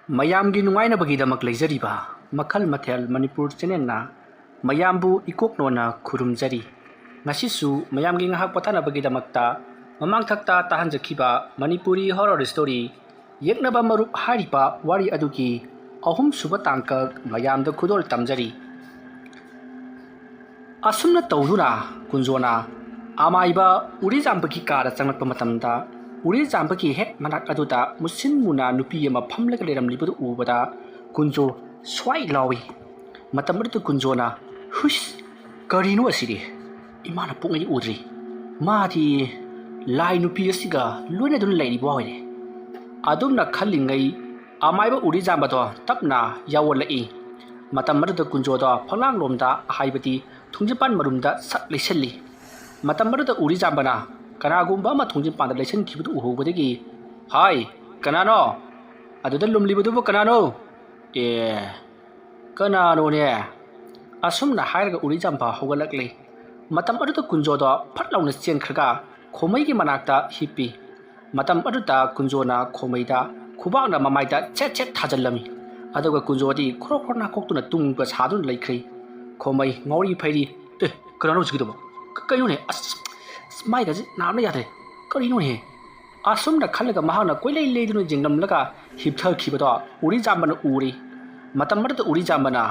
ꯃꯌꯥꯝꯒꯤ ꯅꯨꯡꯉꯥꯏꯅꯕꯒꯤꯗꯃꯛ ꯂꯩꯖꯔꯤꯕ ꯃꯈꯜ ꯃꯊꯦꯜ ꯃꯅꯤꯄꯨꯔ ꯆꯦꯅꯦꯜꯅ ꯃꯌꯥꯝꯕꯨ ꯏꯀꯣꯛꯅꯣꯅ ꯈꯨꯔꯨꯝꯖꯔꯤ. ꯉꯁꯤꯁꯨ ꯃꯌꯥꯝꯒꯤ ꯉꯥꯏꯍꯥꯛ ꯄꯣꯊꯥꯅꯕꯒꯤꯗꯃꯛꯇ ꯃꯃꯥꯡꯊꯛꯇ ꯇꯥꯍꯟꯖꯈꯤꯕ ꯃꯅꯤꯄꯨꯔꯤ ꯍꯣꯔꯔ ꯁ꯭ꯇꯣꯔꯤ ꯌꯦꯛꯅꯕ ꯃꯔꯨꯞ ꯍꯥꯏꯔꯤꯕ ꯋꯥꯔꯤ ꯑꯗꯨꯒꯤ ꯑꯍꯨꯝꯁꯨꯕ ꯇꯥꯡꯀꯛ ꯃꯌꯥꯝꯗ ꯈꯨꯗꯣꯜ ꯇꯝꯖꯔꯤ. ꯑꯁꯨꯝꯅ ꯇꯧꯗꯨꯅ ꯀꯨꯟꯖꯣꯅ ꯑꯃꯥꯏꯕ ꯎꯔꯤꯖꯥꯝꯕꯒꯤ ꯀꯥꯗ ꯆꯪꯂꯛꯄ ꯃꯇꯝꯗ ꯎꯔꯤꯖꯥꯝꯕꯒꯤ ꯍꯦꯛ ꯃꯅꯥꯛ ꯑꯗꯨꯗ ꯃꯨꯁꯤꯟ ꯃꯨꯅ ꯅꯨꯄꯤ ꯑꯃ ꯐꯝꯂꯒ ꯂꯩꯔꯝꯂꯤꯕꯗꯨ ꯎꯕꯗ ꯀꯨꯟꯖꯣ ꯁ꯭ꯋꯥꯏ ꯂꯥꯎꯏ. ꯃꯇꯝ ꯑꯗꯨꯗ ꯀꯨꯟꯖꯣꯅ ꯍꯨꯏꯁ ꯀꯔꯤꯅꯣ ꯑꯁꯤꯗꯤ ꯏꯃꯥꯅ ꯄꯣꯛꯉꯩ ꯎꯗ꯭ꯔꯤ, ꯃꯥꯗꯤ ꯂꯥꯏ ꯅꯨꯄꯤ ꯑꯁꯤꯒ ꯂꯣꯏꯅꯗꯨꯅ ꯂꯩꯔꯤꯕ ꯑꯣꯏꯔꯦ. ꯑꯗꯨꯝꯅ ꯈꯜꯂꯤꯉꯩ ꯑꯃꯥꯏꯕ ꯎꯔꯤꯖꯥꯝꯕꯗꯣ ꯇꯞꯅ ꯌꯥꯎꯋꯜꯂꯛꯏ. ꯃꯇꯝ ꯑꯗꯨꯗ ꯀꯨꯟꯖꯣꯗꯣ ꯐꯛꯂꯥꯡꯂꯣꯝꯗ ꯍꯥꯏꯕꯗꯤ ꯊꯣꯡꯖꯤꯟꯄꯥꯟ ꯃꯔꯨꯝꯗ ꯁꯠ ꯂꯩꯁꯜꯂꯤ. ꯃꯇꯝ ꯑꯗꯨꯗ ꯎꯔꯤꯖꯥꯝꯕꯅ ꯀꯅꯥꯒꯨꯝꯕ ꯑꯃ ꯊꯣꯡꯖꯤꯟꯄꯥꯟꯗ ꯂꯩꯁꯟꯈꯤꯕꯗꯨ ꯎꯍꯧꯕꯗꯒꯤ ꯍꯥꯏ ꯀꯅꯥꯅꯣ ꯑꯗꯨꯗ ꯂꯨꯝꯂꯤꯕꯗꯨꯕꯨ ꯀꯅꯥꯅꯣ? ꯀꯅꯥꯅꯣꯅꯦ? ꯑꯁꯨꯝꯅ ꯍꯥꯏꯔꯒ ꯎꯔꯤꯖꯥꯝꯕ ꯍꯧꯒꯠꯂꯛꯂꯤ. ꯃꯇꯝ ꯑꯗꯨꯗ ꯀꯨꯟꯖꯣꯗꯣ ꯐꯠ ꯂꯥꯎꯅ ꯆꯦꯟꯈ꯭ꯔꯒ ꯈꯣꯃꯩꯒꯤ ꯃꯅꯥꯛꯇ ꯍꯤꯞꯄꯤ. ꯃꯇꯝ ꯑꯗꯨꯗ ꯀꯨꯟꯖꯣꯅ ꯈꯣꯃꯩꯗ ꯈꯨꯕꯥꯛꯅ ꯃꯃꯥꯏꯗ ꯁꯦꯠ ꯁꯦꯠ ꯊꯥꯖꯤꯜꯂꯝꯃꯤ. ꯑꯗꯨꯒ ꯀꯨꯟꯖꯣꯗꯤ ꯈꯣꯔꯣ ꯈꯣꯔꯣ ꯅꯥꯀꯣꯛꯇꯨꯅ ꯇꯨꯡꯒ ꯁꯥꯗꯨꯅ ꯂꯩꯈ꯭ꯔꯦ. ꯈꯣꯃꯩ ꯉꯥꯎꯔꯤ ꯐꯩꯔꯤ ꯀꯅꯥꯅꯣ ꯍꯧꯖꯤꯛꯀꯤꯗꯨꯕꯣ? ꯀꯩꯅꯣꯅꯦ? ꯑꯁ ꯃꯥꯏꯒꯁꯦ ꯅꯥꯕꯅ ꯌꯥꯗ꯭ꯔꯦ, ꯀꯔꯤꯅꯣꯅꯦ? ꯑꯁꯨꯝꯅ ꯈꯜꯂꯒ ꯃꯍꯥꯛꯅ ꯀꯣꯏꯂꯩ ꯂꯩꯗꯨꯅ ꯌꯦꯡꯂꯝꯂꯒ ꯍꯤꯞꯊꯈꯤꯕꯗꯣ ꯎꯔꯤꯖꯥꯝꯕꯅ ꯎꯔꯤ. ꯃꯇꯝ ꯑꯗꯨꯗ ꯎꯔꯤꯖꯥꯝꯕꯅ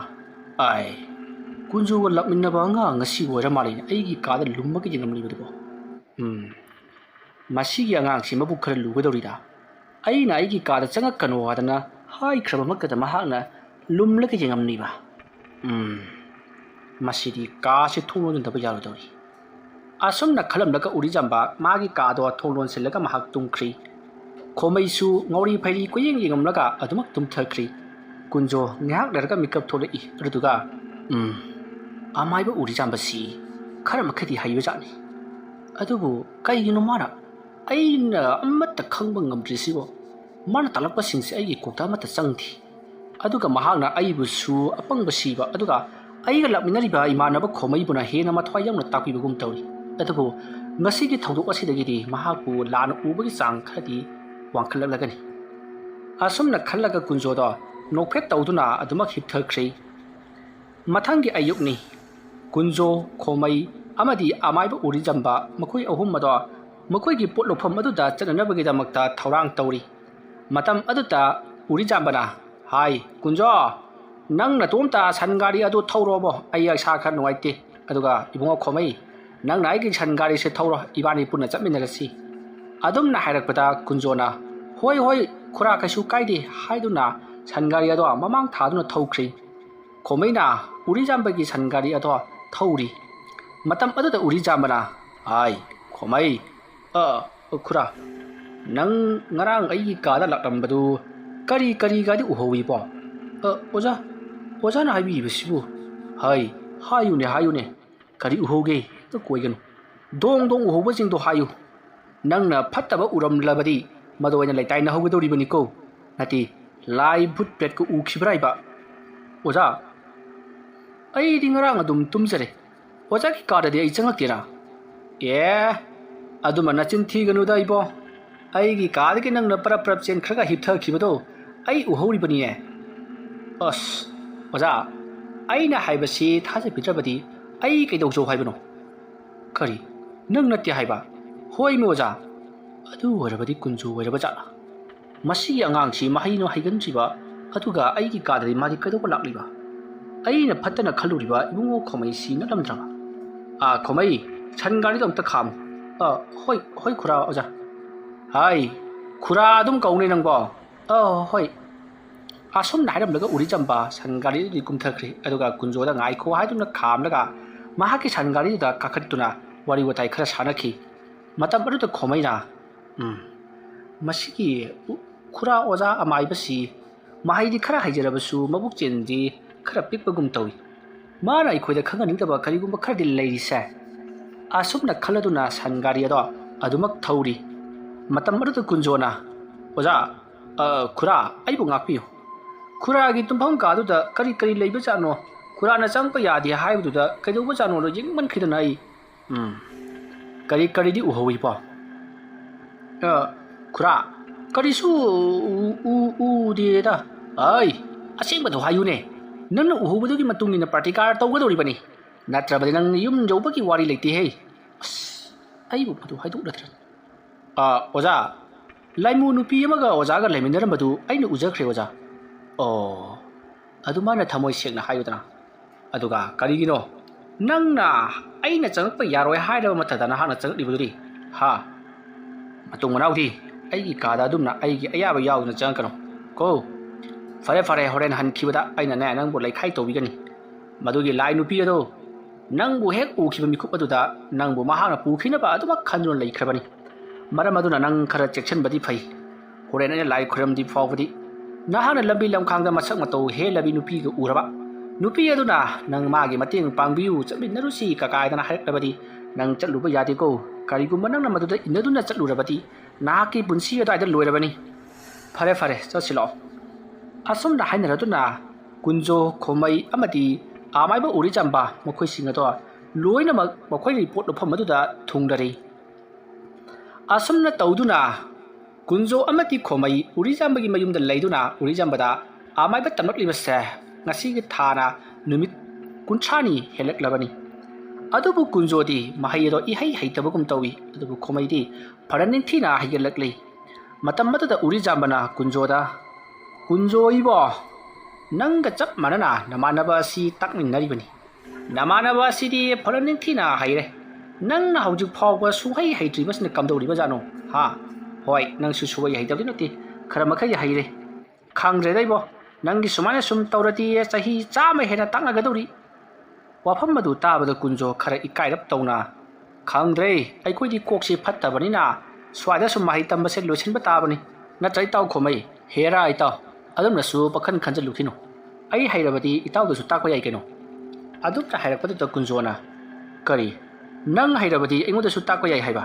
ꯀꯨꯟꯖꯣꯒ ꯂꯥꯛꯃꯤꯟꯅꯕ ꯑꯉꯥꯡ ꯉꯁꯤ ꯑꯣꯏꯔ ꯃꯥꯜꯂꯦ ꯑꯩꯒꯤ ꯀꯥꯗ ꯂꯨꯝꯃꯒ ꯌꯦꯡꯂꯝꯂꯤꯕꯗꯨꯕꯣ. ꯃꯁꯤꯒꯤ ꯑꯉꯥꯡꯁꯤ ꯃꯕꯨꯛ ꯈꯔ ꯂꯨꯒꯗꯧꯔꯤꯗ. ꯑꯩꯅ ꯑꯩꯒꯤ ꯀꯥꯗ ꯆꯪꯉꯛꯀꯅꯣ ꯍꯥꯏꯗꯅ ꯍꯥꯏꯈ꯭ꯔꯕꯃꯛꯇꯗ ꯃꯍꯥꯛꯅ ꯂꯨꯝꯂꯒ ꯌꯦꯡꯉꯝꯂꯤꯕ. ꯃꯁꯤꯗꯤ ꯀꯥꯁꯦ ꯊꯣꯡ ꯂꯣꯟꯁꯤꯟꯗꯕ ꯌꯥꯔꯣꯏꯗꯧꯔꯤ. ꯑꯁꯨꯝꯅ ꯈꯜꯂꯝꯂꯒ ꯎꯔꯤꯖꯥꯝꯕ ꯃꯥꯒꯤ ꯀꯥꯗꯣ ꯊꯣꯡ ꯂꯣꯟꯁꯤꯜꯂꯒ ꯃꯍꯥꯛ ꯇꯨꯝꯈ꯭ꯔꯤ. ꯈꯣꯃꯩꯁꯨ ꯉꯧꯔꯤ ꯐꯩꯔꯤ ꯀꯣꯏꯌꯦꯡ ꯌꯦꯡꯉꯝꯂꯒ ꯑꯗꯨꯃꯛ ꯇꯨꯝꯊꯈ꯭ꯔꯤ. ꯀꯨꯟꯖꯣ ꯉꯥꯏꯍꯥꯛ ꯂꯩꯔꯒ ꯃꯤꯀꯞ ꯊꯣꯛꯂꯛꯏ. ꯑꯗꯨꯗꯨꯒ ꯑꯃꯥꯏꯕ ꯎꯔꯤꯖꯥꯝꯕꯁꯤ ꯈꯔ ꯃꯈꯩꯗꯤ ꯍꯩꯕꯖꯥꯠꯅꯤ. ꯑꯗꯨꯕꯨ ꯀꯩꯒꯤꯅꯣ ꯃꯥꯅ ꯑꯩꯅ ꯑꯃꯠꯇ ꯈꯪꯕ ꯉꯝꯗ꯭ꯔꯤꯁꯤꯕꯣ? ꯃꯥꯅ ꯇꯥꯛꯂꯛꯄꯁꯤꯡꯁꯦ ꯑꯩꯒꯤ ꯀꯣꯛꯇ ꯑꯃꯠꯇ ꯆꯪꯗꯦ. ꯑꯗꯨꯒ ꯃꯍꯥꯛꯅ ꯑꯩꯕꯨꯁꯨ ꯑꯄꯪꯕ ꯁꯤꯕ ꯑꯗꯨꯒ ꯑꯩꯒ ꯂꯥꯛꯃꯤꯟꯅꯔꯤꯕ ꯏꯃꯥꯟꯅꯕ ꯈꯣꯃꯩꯕꯨꯅ ꯍꯦꯟꯅ ꯃꯊ꯭ꯋꯥꯏ ꯌꯥꯎꯅ ꯇꯥꯛꯄꯤꯕꯒꯨꯝ ꯇꯧꯏ. ꯑꯗꯨꯕꯨ ꯉꯁꯤꯒꯤ ꯊꯧꯗꯣꯛ ꯑꯁꯤꯗꯒꯤꯗꯤ ꯃꯍꯥꯛꯄꯨ ꯂꯥꯟꯅ ꯎꯕꯒꯤ ꯆꯥꯡ ꯈꯔꯗꯤ ꯋꯥꯡꯈꯠꯂꯛꯂꯒꯅꯤ. ꯑꯁꯨꯝꯅ ꯈꯜꯂꯒ ꯀꯨꯟꯖꯣꯗꯣ ꯅꯣꯛꯐꯦꯠ ꯇꯧꯗꯨꯅ ꯑꯗꯨꯃꯛ ꯍꯤꯞꯊꯈ꯭ꯔꯤ. ꯃꯊꯪꯒꯤ ꯑꯌꯨꯛꯅꯤ. ꯀꯨꯟꯖꯣ, ꯈꯣꯃꯩ ꯑꯃꯗꯤ ꯑꯃꯥꯏꯕ ꯎꯔꯤꯖꯥꯝꯕ ꯃꯈꯣꯏ ꯑꯍꯨꯝ ꯑꯗꯣ ꯃꯈꯣꯏꯒꯤ ꯄꯣꯠ ꯂꯧꯐꯝ ꯑꯗꯨꯗ ꯆꯠꯅꯅꯕꯒꯤꯗꯃꯛꯇ ꯊꯧꯔꯥꯡ ꯇꯧꯔꯤ. ꯃꯇꯝ ꯑꯗꯨꯗ ꯎꯔꯤꯖꯥꯝꯕꯅ ꯍꯥꯏ ꯀꯨꯟꯖꯣ, ꯅꯪ ꯅꯇꯣꯝꯇ ꯁꯟ ꯒꯥꯔꯤ ꯑꯗꯨ ꯊꯧꯔꯣꯕꯣ, ꯑꯩ ꯏꯁꯥ ꯈꯔ ꯅꯨꯡꯉꯥꯏꯇꯦ. ꯑꯗꯨꯒ ꯏꯕꯨꯡꯉꯣ ꯈꯣꯃꯩ, ꯅꯪꯅ ꯑꯩꯒꯤ ꯁꯟ ꯒꯥꯔꯤꯁꯦ ꯊꯧꯔꯣ, ꯏꯕꯥꯅꯤ ꯄꯨꯟꯅ ꯆꯠꯃꯤꯟꯅꯔꯁꯤ. ꯑꯗꯨꯝꯅ ꯍꯥꯏꯔꯛꯄꯗ ꯀꯨꯟꯖꯣꯅ ꯍꯣꯏ ꯍꯣꯏ ꯈꯨꯔꯥ ꯀꯩꯁꯨ ꯀꯥꯏꯗꯦ ꯍꯥꯏꯗꯨꯅ ꯁꯟ ꯒꯥꯔꯤ ꯑꯗꯣ ꯃꯃꯥꯡ ꯊꯥꯗꯨꯅ ꯊꯧꯈ꯭ꯔꯤ. ꯈꯣꯃꯩꯅ ꯎꯔꯤꯖꯥꯝꯕꯒꯤ ꯁꯟ ꯒꯥꯔꯤ ꯑꯗꯣ ꯊꯧꯔꯤ. ꯃꯇꯝ ꯑꯗꯨꯗ ꯎꯔꯤꯖꯥꯝꯕꯅ ꯍꯥꯏ ꯈꯣꯃꯩ, ꯈꯨꯔꯥ, ꯅꯪ ꯉꯔꯥꯡ ꯑꯩꯒꯤ ꯀꯥꯗ ꯂꯥꯛꯂꯝꯕꯗꯨ ꯀꯔꯤ ꯀꯔꯤꯒꯗꯤ ꯎꯍꯧꯏꯕꯣ? ꯑꯣꯖꯥꯅ ꯍꯥꯏꯕꯤꯔꯤꯕꯁꯤꯕꯨ ꯍꯥꯏꯌꯨꯅꯦ, ꯀꯔꯤ ꯎꯍꯧꯒꯦ? ꯍꯦꯛꯇ ꯀꯣꯏꯒꯅꯨ, ꯗꯣꯡ ꯗꯣꯡ ꯎꯍꯧꯕꯁꯤꯡꯗꯣ ꯍꯥꯏꯌꯨ. ꯅꯪꯅ ꯐꯠꯇꯕ ꯎꯔꯝꯂꯕꯗꯤ ꯃꯗꯨ ꯑꯣꯏꯅ ꯂꯩꯇꯥꯏꯅꯍꯧꯒꯗꯧꯔꯤꯕꯅꯤꯀꯣ, ꯅꯠꯇꯦ ꯂꯥꯏ ꯚꯨꯠ ꯄ꯭ꯔꯦꯠꯀ ꯎꯈꯤꯕ꯭ꯔꯥ ꯍꯥꯏꯕ? ꯑꯣꯖꯥ, ꯑꯩꯗꯤ ꯉꯔꯥꯡ ꯑꯗꯨꯝ ꯇꯨꯝꯖꯔꯦ, ꯑꯣꯖꯥꯒꯤ ꯀꯥꯗꯗꯤ ꯑꯩ ꯆꯪꯉꯛꯇꯦꯅ. ꯑꯗꯨꯃ ꯅꯆꯤꯟ ꯊꯤꯒꯅꯨꯗ ꯏꯕꯣ, ꯑꯩꯒꯤ ꯀꯥꯗꯒꯤ ꯅꯪꯅ ꯄꯔꯞ ꯆꯦꯟꯈ꯭ꯔꯒ ꯍꯤꯞꯊꯈꯤꯕꯗꯣ ꯑꯩ ꯎꯍꯧꯔꯤꯕꯅꯤꯌꯦ. ꯑꯁ ꯑꯣꯖꯥ, ꯑꯩꯅ ꯍꯥꯏꯕꯁꯤ ꯊꯥꯖꯕꯤꯗ꯭ꯔꯕꯗꯤ ꯑꯩ ꯀꯩꯗꯧꯖꯧ ꯍꯥꯏꯕꯅꯣ? ꯀꯔꯤ, ꯅꯪ ꯅꯠꯇꯦ ꯍꯥꯏꯕ? ꯍꯣꯏꯃꯤ ꯑꯣꯖꯥ. ꯑꯗꯨ ꯑꯣꯏꯔꯕꯗꯤ ꯀꯨꯟꯖꯣ ꯑꯣꯏꯔꯕ ꯖꯥꯠꯂꯥ? ꯃꯁꯤꯒꯤ ꯑꯉꯥꯡꯁꯤ ꯃꯍꯩꯅ ꯍꯩꯒꯟꯗ꯭ꯔꯤꯕ, ꯑꯗꯨꯒ ꯑꯩꯒꯤ ꯀꯥꯗꯗꯤ ꯃꯥꯗꯤ ꯀꯩꯗꯧꯕ ꯂꯥꯛꯂꯤꯕ? ꯑꯩꯅ ꯐꯠꯇꯅ ꯈꯜꯂꯨꯔꯤꯕ ꯏꯕꯨꯡꯉꯣ ꯈꯣꯃꯩꯁꯤ ꯅꯠꯂꯝꯗ꯭ꯔꯕ? ꯈꯣꯃꯩ, ꯁꯟ ꯒꯥꯔꯤꯗꯣ ꯑꯝꯇ ꯈꯥꯝꯃꯨ. ꯍꯣꯏ ꯈꯨꯔꯥ ꯑꯣꯖꯥ. ꯍꯥꯏ ꯈꯨꯔꯥ ꯑꯗꯨꯝ ꯀꯧꯅꯦ ꯅꯪꯕꯣ. ꯍꯣꯏ. ꯑꯁꯨꯝꯅ ꯍꯥꯏꯔꯝꯂꯒ ꯎꯔꯤꯖꯥꯝꯕ ꯁꯟ ꯒꯥꯔꯤꯗꯨꯗꯤ ꯀꯨꯝꯊꯈ꯭ꯔꯤ. ꯑꯗꯨꯒ ꯀꯨꯟꯖꯣꯗ ꯉꯥꯏꯈꯣ ꯍꯥꯏꯗꯨꯅ ꯈꯥꯝꯂꯒ ꯃꯍꯥꯛꯀꯤ ꯁꯟ ꯒꯥꯔꯤꯗꯨꯗ ꯀꯥꯈꯠꯇꯨꯅ ꯋꯥꯔꯤ ꯋꯥꯇꯥꯏ ꯈꯔ ꯁꯥꯟꯅꯈꯤ. ꯃꯇꯝ ꯑꯗꯨꯗ ꯈꯣꯃꯩꯅ ꯃꯁꯤꯒꯤ ꯈꯨꯔꯥ ꯑꯣꯖꯥ ꯑꯃꯥꯏꯕꯁꯤ ꯃꯍꯩꯗꯤ ꯈꯔ ꯍꯩꯖꯔꯕꯁꯨ ꯃꯕꯨꯛ ꯆꯦꯟꯗꯤ ꯈꯔ ꯄꯤꯛꯄꯒꯨꯝ ꯇꯧꯏ. ꯃꯥꯅ ꯑꯩꯈꯣꯏꯗ ꯈꯪꯍꯟꯅꯤꯡꯗꯕ ꯀꯔꯤꯒꯨꯝꯕ ꯈꯔꯗꯤ ꯂꯩꯔꯤꯁꯦ. ꯑꯁꯨꯝꯅ ꯈꯜꯂꯗꯨꯅ ꯁꯟ ꯒꯥꯔꯤ ꯑꯗꯣ ꯑꯗꯨꯃꯛ ꯊꯧꯔꯤ. ꯃꯇꯝ ꯑꯗꯨꯗ ꯀꯨꯟꯖꯣꯅ ꯑꯣꯖꯥ, ꯈꯨꯔꯥ ꯑꯩꯕꯨ ꯉꯥꯛꯄꯤꯌꯨ. ꯈꯨꯔꯥꯒꯤ ꯇꯨꯝꯐꯝ ꯀꯥꯗꯨꯗ ꯀꯔꯤ ꯀꯔꯤ ꯂꯩꯕꯖꯥꯠꯅꯣ, ꯈꯨꯔꯥꯅ ꯆꯪꯉꯛꯄ ꯌꯥꯗꯦ ꯍꯥꯏꯕꯗꯨꯗ ꯀꯩꯗꯧꯕꯖꯥꯠꯅꯣꯗꯣ ꯌꯦꯡꯃꯟꯈꯤꯗꯅ ꯑꯩ ꯀꯔꯤ ꯀꯔꯤꯗꯤ ꯎꯍꯧꯏꯕꯣ? ꯈꯨꯔꯥ, ꯀꯔꯤꯁꯨ ꯎꯗꯦꯗ. ꯑꯩ ꯑꯁꯦꯡꯕꯗꯣ ꯍꯥꯏꯌꯨꯅꯦ ꯅꯪꯅ ꯎꯍꯧꯕꯗꯨꯒꯤ ꯃꯇꯨꯡ ꯏꯟꯅ ꯄ꯭ꯔꯇꯤꯀꯥꯔ ꯇꯧꯒꯗꯧꯔꯤꯕꯅꯤ ꯅꯠꯇ꯭ꯔꯕꯗꯤ ꯅꯪ ꯌꯨꯝ ꯌꯧꯕꯒꯤ ꯋꯥꯔꯤ ꯂꯩꯇꯦꯍꯦ ꯑꯁ ꯑꯩꯕꯨ ꯃꯗꯨ ꯍꯥꯏꯗꯣꯛꯂꯗ꯭ꯔ ꯑꯣꯖꯥ ꯂꯥꯏꯃꯨ ꯅꯨꯄꯤ ꯑꯃꯒ ꯑꯣꯖꯥꯒ ꯂꯩꯃꯤꯟꯅꯔꯝꯕꯗꯨ ꯑꯩꯅ ꯎꯖꯈ꯭ꯔꯦ ꯑꯣꯖꯥ ꯑꯣ ꯑꯗꯨꯃꯥꯏꯅ ꯊꯃꯣꯏ ꯁꯦꯡꯅ ꯍꯥꯏꯌꯨꯗꯅ ꯑꯗꯨꯒ ꯀꯔꯤꯒꯤꯅꯣ ꯅꯪꯅ ꯑꯩꯅ ꯆꯪꯉꯛꯄ ꯌꯥꯔꯣꯏ ꯍꯥꯏꯔꯕ ꯃꯇꯝꯗ ꯅꯍꯥꯛꯅ ꯆꯪꯉꯛꯂꯤꯕꯗꯨꯗꯤ ꯍꯥ ꯃꯇꯨꯡ ꯃꯅꯥꯎꯗꯤ ꯑꯩꯒꯤ ꯀꯥꯗ ꯑꯗꯨꯝꯅ ꯑꯩꯒꯤ ꯑꯌꯥꯕ ꯌꯥꯎꯗꯅ ꯆꯪꯉꯛꯀꯅꯨ ꯀꯣ ꯐꯔꯦ ꯐꯔꯦ ꯍꯣꯔꯦꯟ ꯍꯟꯈꯤꯕꯗ ꯑꯩꯅꯅꯦ ꯅꯪꯕꯨ ꯂꯩꯈꯥꯏ ꯇꯧꯕꯤꯒꯅꯤ ꯃꯗꯨꯒꯤ ꯂꯥꯏ ꯅꯨꯄꯤ ꯑꯗꯣ ꯅꯪꯕꯨ ꯍꯦꯛ ꯎꯈꯤꯕ ꯃꯤꯀꯨꯞ ꯑꯗꯨꯗ ꯅꯪꯕꯨ ꯃꯍꯥꯛꯅ ꯄꯨꯈꯤꯅꯕ ꯑꯗꯨꯃꯛ ꯈꯟꯗꯨꯅ ꯂꯩꯈ꯭ꯔꯕꯅꯤ ꯃꯔꯝ ꯑꯗꯨꯅ ꯅꯪ ꯈꯔ ꯆꯦꯛꯁꯤꯟꯕꯗꯤ ꯐꯩ ꯍꯣꯔꯦꯟ ꯑꯩꯅ ꯂꯥꯏ ꯈꯨꯔꯝꯗꯤ ꯐꯥꯎꯕꯗꯤ ꯅꯍꯥꯛꯅ ꯂꯝꯕꯤ ꯂꯝꯈꯥꯡꯗ ꯃꯁꯛ ꯃꯇꯧ ꯍꯦꯜꯂꯕꯤ ꯅꯨꯄꯤꯒ ꯎꯔꯕ ꯅꯨꯄꯤ ꯑꯗꯨꯅ ꯅꯪ ꯃꯥꯒꯤ ꯃꯇꯦꯡ ꯄꯥꯡꯕꯤꯌꯨ ꯆꯠꯃꯤꯟꯅꯔꯨꯁꯤ ꯀꯀꯥꯏꯗꯅ ꯍꯥꯏꯔꯛꯂꯕꯗꯤ ꯅꯪ ꯆꯠꯂꯨꯕ ꯌꯥꯗꯦꯀꯣ ꯀꯔꯤꯒꯨꯝꯕ ꯅꯪꯅ ꯃꯗꯨꯗ ꯏꯟꯅꯗꯨꯅ ꯆꯠꯂꯨꯔꯕꯗꯤ ꯅꯍꯥꯛꯀꯤ ꯄꯨꯟꯁꯤ ꯑꯗꯨꯋꯥꯏꯗ ꯂꯣꯏꯔꯕꯅꯤ ꯐꯔꯦ ꯐꯔꯦ ꯆꯠꯁꯤꯜꯂꯛꯑꯣ ꯑꯁꯨꯝꯅ ꯍꯥꯏꯅꯔꯗꯨꯅ ꯀꯨꯟꯖꯣ ꯈꯣꯃꯩ ꯑꯃꯗꯤ ꯑꯃꯥꯏꯕ ꯎꯔꯤꯖꯥꯝꯕ ꯃꯈꯣꯏꯁꯤꯡ ꯑꯗꯣ ꯂꯣꯏꯅꯃꯛ ꯃꯈꯣꯏꯒꯤ ꯄꯣꯠ ꯂꯨꯐꯝ ꯑꯗꯨꯗ ꯊꯨꯡꯂꯔꯤ ꯑꯁꯨꯝꯅ ꯇꯧꯗꯨꯅ ꯀꯨꯟꯖꯣ ꯑꯃꯗꯤ ꯈꯣꯃꯩ ꯎꯔꯤꯖꯥꯝꯕꯒꯤ ꯃꯌꯨꯝꯗ ꯂꯩꯗꯨꯅ ꯎꯔꯤꯖꯥꯝꯕꯗ ꯑꯃꯥꯏꯕ ꯇꯝꯂꯛꯂꯤꯕꯁꯦ ꯉꯁꯤꯒꯤ ꯊꯥꯅ ꯅꯨꯃꯤꯠ 30ꯅꯤ ꯍꯦꯜꯂꯛꯂꯕꯅꯤ ꯑꯗꯨꯕꯨ ꯀꯨꯟꯖꯣꯗꯤ ꯃꯍꯩ ꯑꯗꯣ ꯏꯍꯩ ꯍꯩꯇꯕꯒꯨꯝ ꯇꯧꯏ ꯑꯗꯨꯕꯨ ꯈꯣꯃꯩꯗꯤ ꯐꯔ ꯅꯤꯡꯊꯤꯅ ꯍꯩꯒꯠꯂꯛꯂꯤ ꯃꯇꯝ ꯑꯗꯨꯗ ꯎꯔꯤꯖꯥꯝꯕꯅ ꯀꯨꯟꯖꯣꯗ ꯀꯨꯟꯖꯣ ꯏꯕꯣ ꯅꯪꯒ ꯆꯞ ꯃꯥꯟꯅꯅ ꯅꯃꯥꯟꯅꯕ ꯑꯁꯤ ꯇꯥꯛꯃꯤꯟꯅꯔꯤꯕꯅꯤ ꯅꯃꯥꯟꯅꯕ ꯑꯁꯤꯗꯤ ꯐꯔ ꯅꯤꯡꯊꯤꯅ ꯍꯩꯔꯦ ꯅꯪꯅ ꯍꯧꯖꯤꯛ ꯐꯥꯎꯕ ꯁꯨꯍꯩ ꯍꯩꯇ꯭ꯔꯤꯕꯁꯤꯅ ꯀꯝꯗꯧꯔꯤꯕꯖꯥꯠꯅꯣ ꯍꯥ ꯍꯣꯏ ꯅꯪꯁꯨ ꯁꯨꯍꯩ ꯍꯩꯇꯕꯗꯤ ꯅꯠꯇꯦ ꯈꯔ ꯃꯈꯩ ꯍꯩꯔꯦ ꯈꯪꯗ꯭ꯔꯦꯗ ꯏꯕꯣ ꯅꯪꯒꯤ ꯁꯨꯃꯥꯏꯅ ꯁꯨꯝ ꯇꯧꯔꯗꯤ ꯆꯍꯤ 100 ꯍꯦꯟꯅ ꯇꯥꯛꯅꯒꯗꯧꯔꯤ ꯋꯥꯐꯝ ꯑꯗꯨ ꯇꯥꯕꯗ ꯀꯨꯟꯖꯣ ꯈꯔ ꯏꯀꯥꯏꯔꯞ ꯇꯧꯅ ꯈꯪꯗ꯭ꯔꯦ ꯑꯩꯈꯣꯏꯗꯤ ꯀꯣꯛꯁꯤ ꯐꯠꯇꯕꯅꯤꯅ ꯁ꯭ꯋꯥꯏꯗ ꯁꯨꯝ ꯃꯍꯩ ꯇꯝꯕꯁꯦ ꯂꯣꯏꯁꯤꯟꯕ ꯇꯥꯕꯅꯤ ꯅꯠꯇ꯭ꯔ ꯏꯇꯥꯎ ꯈꯣꯃꯩ ꯍꯦꯔꯥ ꯏꯇꯥꯎ ꯑꯗꯨꯝꯅꯁꯨ ꯄꯥꯈꯟ ꯈꯟꯖꯜꯂꯨꯈꯤꯅꯨ ꯑꯩ ꯍꯩꯔꯕꯗꯤ ꯏꯇꯥꯎꯗꯁꯨ ꯇꯥꯛꯄ ꯌꯥꯏ ꯀꯩꯅꯣ ꯑꯗꯨꯝꯅ ꯍꯥꯏꯔꯛꯄꯗꯨꯗ ꯀꯨꯟꯖꯣꯅ ꯀꯔꯤ ꯅꯪ ꯍꯩꯔꯕꯗꯤ ꯑꯩꯉꯣꯟꯗꯁꯨ ꯇꯥꯛꯄ ꯌꯥꯏ ꯍꯥꯏꯕ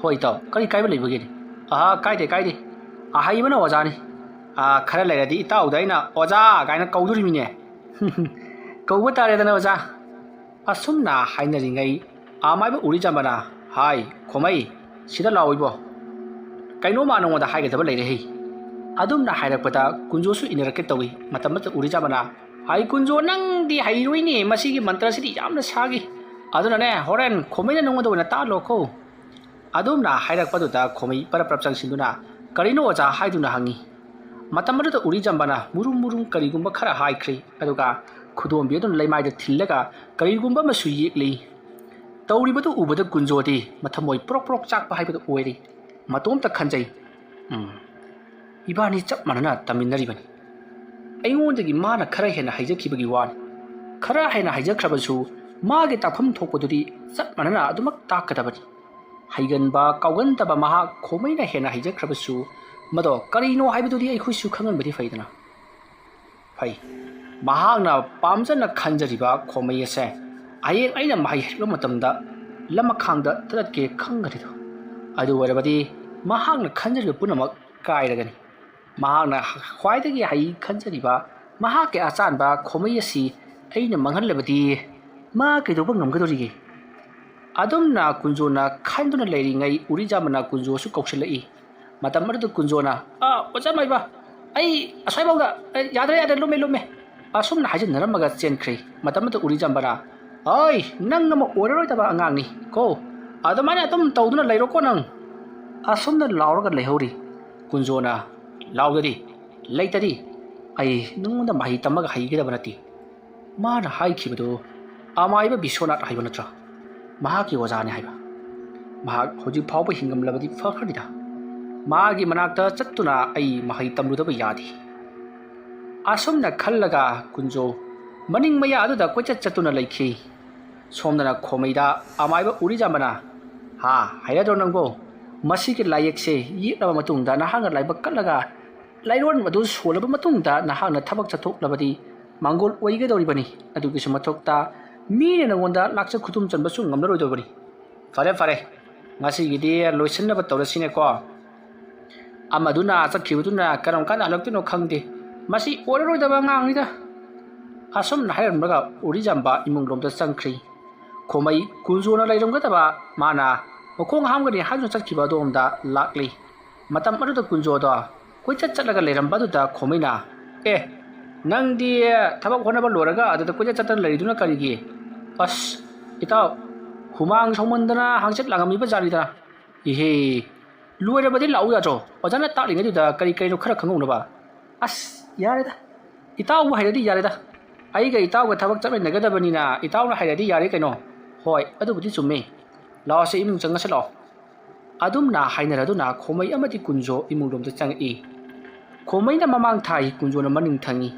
ꯍꯣꯏ ꯏꯇꯥꯎ ꯀꯔꯤ ꯀꯥꯏꯕ ꯂꯩꯕꯒꯦꯅꯤ ꯀꯥꯏꯗꯦ ꯀꯥꯏꯗꯦ ꯑꯍꯩꯕꯅ ꯑꯣꯖꯥꯅꯤ ꯈꯔ ꯂꯩꯔꯗꯤ ꯏꯇꯥꯎꯗ ꯑꯩꯅ ꯑꯣꯖꯥ ꯀꯥꯏꯅ ꯀꯧꯗꯣꯔꯤꯃꯤꯅꯦ ꯀꯧꯕ ꯇꯥꯔꯦꯗꯅ ꯑꯣꯖꯥ ꯑꯁꯨꯝꯅ ꯍꯥꯏꯅꯔꯤꯉꯩ ꯑꯃꯥꯏꯕ ꯎꯔꯤꯖꯥꯝꯕꯅ ꯍꯥꯏ ꯈꯣꯃꯩ ꯁꯤꯗ ꯂꯥꯛꯑꯣ ꯏꯕꯣ ꯀꯩꯅꯣꯝꯃ ꯅꯉꯣꯟꯗ ꯍꯥꯏꯒꯗꯕ ꯂꯩꯔꯦꯍꯦ ꯑꯗꯨꯝꯅ ꯍꯥꯏꯔꯛꯄꯗ ꯀꯨꯟꯖꯣꯁꯨ ꯏꯟꯅꯔꯛꯀꯦ ꯇꯧꯏ ꯃꯇꯝꯗ ꯎꯔꯤꯖꯥꯝꯕꯅ ꯍꯥꯏ ꯀꯨꯟꯖꯣ ꯅꯪꯗꯤ ꯍꯩꯔꯣꯏꯅꯦ ꯃꯁꯤꯒꯤ ꯃꯟꯇ꯭ꯔꯁꯤꯗꯤ ꯌꯥꯝꯅ ꯁꯥꯒꯤ ꯑꯗꯨꯅꯅꯦ ꯍꯣꯔꯦꯟ ꯈꯣꯃꯩꯅ ꯅꯉꯣꯟꯗ ꯑꯣꯏꯅ ꯇꯥꯛꯂꯣꯀꯣ ꯑꯗꯨꯝꯅ ꯍꯥꯏꯔꯛꯄꯗꯨꯗ ꯈꯣꯃꯩ ꯄꯔꯞ ꯆꯪꯁꯤꯟꯗꯨꯅ ꯀꯔꯤꯅꯣ ꯑꯣꯖꯥ ꯍꯥꯏꯗꯨꯅ ꯍꯪꯉꯤ ꯃꯇꯝ ꯑꯗꯨꯗ ꯎꯔꯤꯖꯥꯝꯕꯅ ꯃꯨꯔꯨꯝ ꯃꯨꯔꯨꯝ ꯀꯔꯤꯒꯨꯝꯕ ꯈꯔ ꯍꯥꯏꯈ꯭ꯔꯦ ꯑꯗꯨꯒ ꯈꯨꯗꯣꯝꯕꯤ ꯑꯗꯨꯅ ꯂꯩꯃꯥꯏꯗ ꯊꯤꯜꯂꯒ ꯀꯔꯤꯒꯨꯝꯕ ꯑꯃꯁꯨ ꯌꯦꯛꯂꯤ ꯇꯧꯔꯤꯕꯗꯨ ꯎꯕꯗ ꯀꯨꯟꯖꯣꯗꯤ ꯃꯊꯃꯣꯏ ꯄ꯭ꯔꯣꯛ ꯄ꯭ꯔꯣꯛ ꯆꯥꯛꯄ ꯍꯥꯏꯕꯗꯨ ꯑꯣꯏꯔꯤ ꯃꯇꯣꯝꯇ ꯈꯟꯖꯩ ꯏꯕꯥꯅꯤ ꯆꯞ ꯃꯥꯟꯅꯅ ꯇꯝꯃꯤꯟꯅꯔꯤꯕꯅꯤ ꯑꯩꯉꯣꯟꯗꯒꯤ ꯃꯥꯅ ꯈꯔ ꯍꯦꯟꯅ ꯍꯩꯖꯈꯤꯕꯒꯤ ꯋꯥꯅꯤ खरा हैना हाइजख्रबसु मागे ताफम थोकपदुदि चप मानना अदुमक ताकदबनि हाइगनबा काउगनतबा महा खोमैना हेना हाइजख्रबसु मदो करिनो हाइबदुदि अइखुसु खंगनबदि फैदना फै महांगना पामजना खंजरिबा खोमै असे आयें अइना माहि हेक्लो मतमदा लमखांगदा तदके खंगरिदो अदु वरबदि महांगना खंजरिबा पुनमक कायरगनि महांगना ख्वाइदगी हाइ खंजरिबा महाके आचानबा खोमै असि अइना मंगहलबदि मा कइदोबा ngamgadoriगे अदुमना कुंजोना खंदुना लेरिङै उरिजामना कुंजोसु कौशलई मतमरदु कुंजोना ओजा माइबा अइ असैबाउदा यादरे यादरे लुमे लुमे असुमना हाजन नरमगा चेनख्रे मतमदु उरिजामबना ओइ नंग नम ओररोइदबा अंगांगनि को अदमाना तुम तौदुना लैरोको नंग असुमना लाउरगा लेहौरी कुंजोना लाउदरी लैतरी अइ नंगदा माहि तमगा हाइगेदबा नति माना हाइखिबदो अमाइबा बिश्वनाथ हाइबा नत्रा महाकी वजाने हाइबा महाक होजि फाउबा हिंगमलबदि फखरदिदा मागी मनाक्ता चत्तुना अइ महै तमरुदबा यादि असुमना खल्लगा कुंजो मनिंग मया अदुदा कोइचत चत्तुना लैखि सोमदना खोमैदा अमाइबा उरिजामना हा हाइरादो नंगो मसिके लायेकसे यिरबा मतुंगदा नहांगा लाइबा कल्लगा लाइरोन मदु सोलबा मतुंगदा नहांगना थबक चथोक्लबदि मांगोल ओइगदौरिबनि अदुगिसु मथोक्ता मीने नंगोंदा लाक्स खुतुम चनबसु ngamlaroidobani फरे फरे ngasiगidi loisinaba tawrasine ko amaduna chakkhibuduna karam kan halaktuno khangde masi oraroidaba ngangnida asum nahairamraga urijamba imunglomda changkhri khomai kunjona lairamgadaba mana mokong hamgani hajun chakkhiba domda lakli matam aruda kunjoda koichat chatlaga leirambadуда khomaina ꯑꯦ ꯅꯪꯗꯤ ꯊꯕꯛ ꯍꯣꯠꯅꯕ ꯂꯣꯏꯔꯒ ꯑꯗꯨꯗ ꯀꯣꯏꯆꯠ ꯆꯠꯇꯅ ꯂꯩꯔꯤꯗꯨꯅ ꯀꯔꯤꯒꯤ ꯑꯁ ꯏꯇꯥꯎ ꯍꯨꯃꯥꯡ ꯁꯧꯃꯟꯗꯅ ꯍꯥꯡꯆꯤꯠ ꯂꯥꯡꯉꯝꯃꯤꯕ ꯖꯥꯠꯅꯤꯗ ꯏꯍꯦ ꯂꯣꯏꯔꯕꯗꯤ ꯂꯥꯛꯎ ꯌꯥꯗ꯭ꯔꯣ ꯑꯣꯖꯥꯅ ꯇꯥꯛꯂꯤꯉꯩꯗꯨꯗ ꯀꯔꯤ ꯀꯔꯤꯅꯣ ꯈꯔ ꯈꯪꯍꯧꯅꯕ ꯑꯁ ꯌꯥꯔꯦꯗ ꯏꯇꯥꯎꯕꯨ ꯍꯩꯔꯗꯤ ꯌꯥꯔꯦꯗ ꯑꯩꯒ ꯏꯇꯥꯎꯒ ꯊꯕꯛ ꯆꯠꯃꯤꯟꯅꯒꯗꯕꯅꯤꯅ ꯏꯇꯥꯎꯅ ꯍꯩꯔꯗꯤ ꯌꯥꯔꯦ ꯀꯩꯅꯣ ꯍꯣꯏ ꯑꯗꯨꯕꯨꯗꯤ ꯆꯨꯝꯃꯦ ꯂꯥꯛꯑꯣꯁꯦ 이문 ꯆꯪꯉꯁꯤ ꯂꯥꯛꯑꯣ ꯑꯗꯨꯝꯅ ꯍꯥꯏꯅꯔꯗꯨꯅ ꯈꯣꯃꯩ ꯑꯃꯗꯤ ꯀꯨꯟꯖꯣ 이문ꯔꯣꯝꯗ ꯆꯪꯉꯛꯏ ꯈꯣꯃꯩꯅ ꯃꯃꯥꯡ ꯊꯥꯏ ꯀꯨꯟꯖꯣꯅ ꯃꯅꯤꯡ ꯊꯪꯉꯤ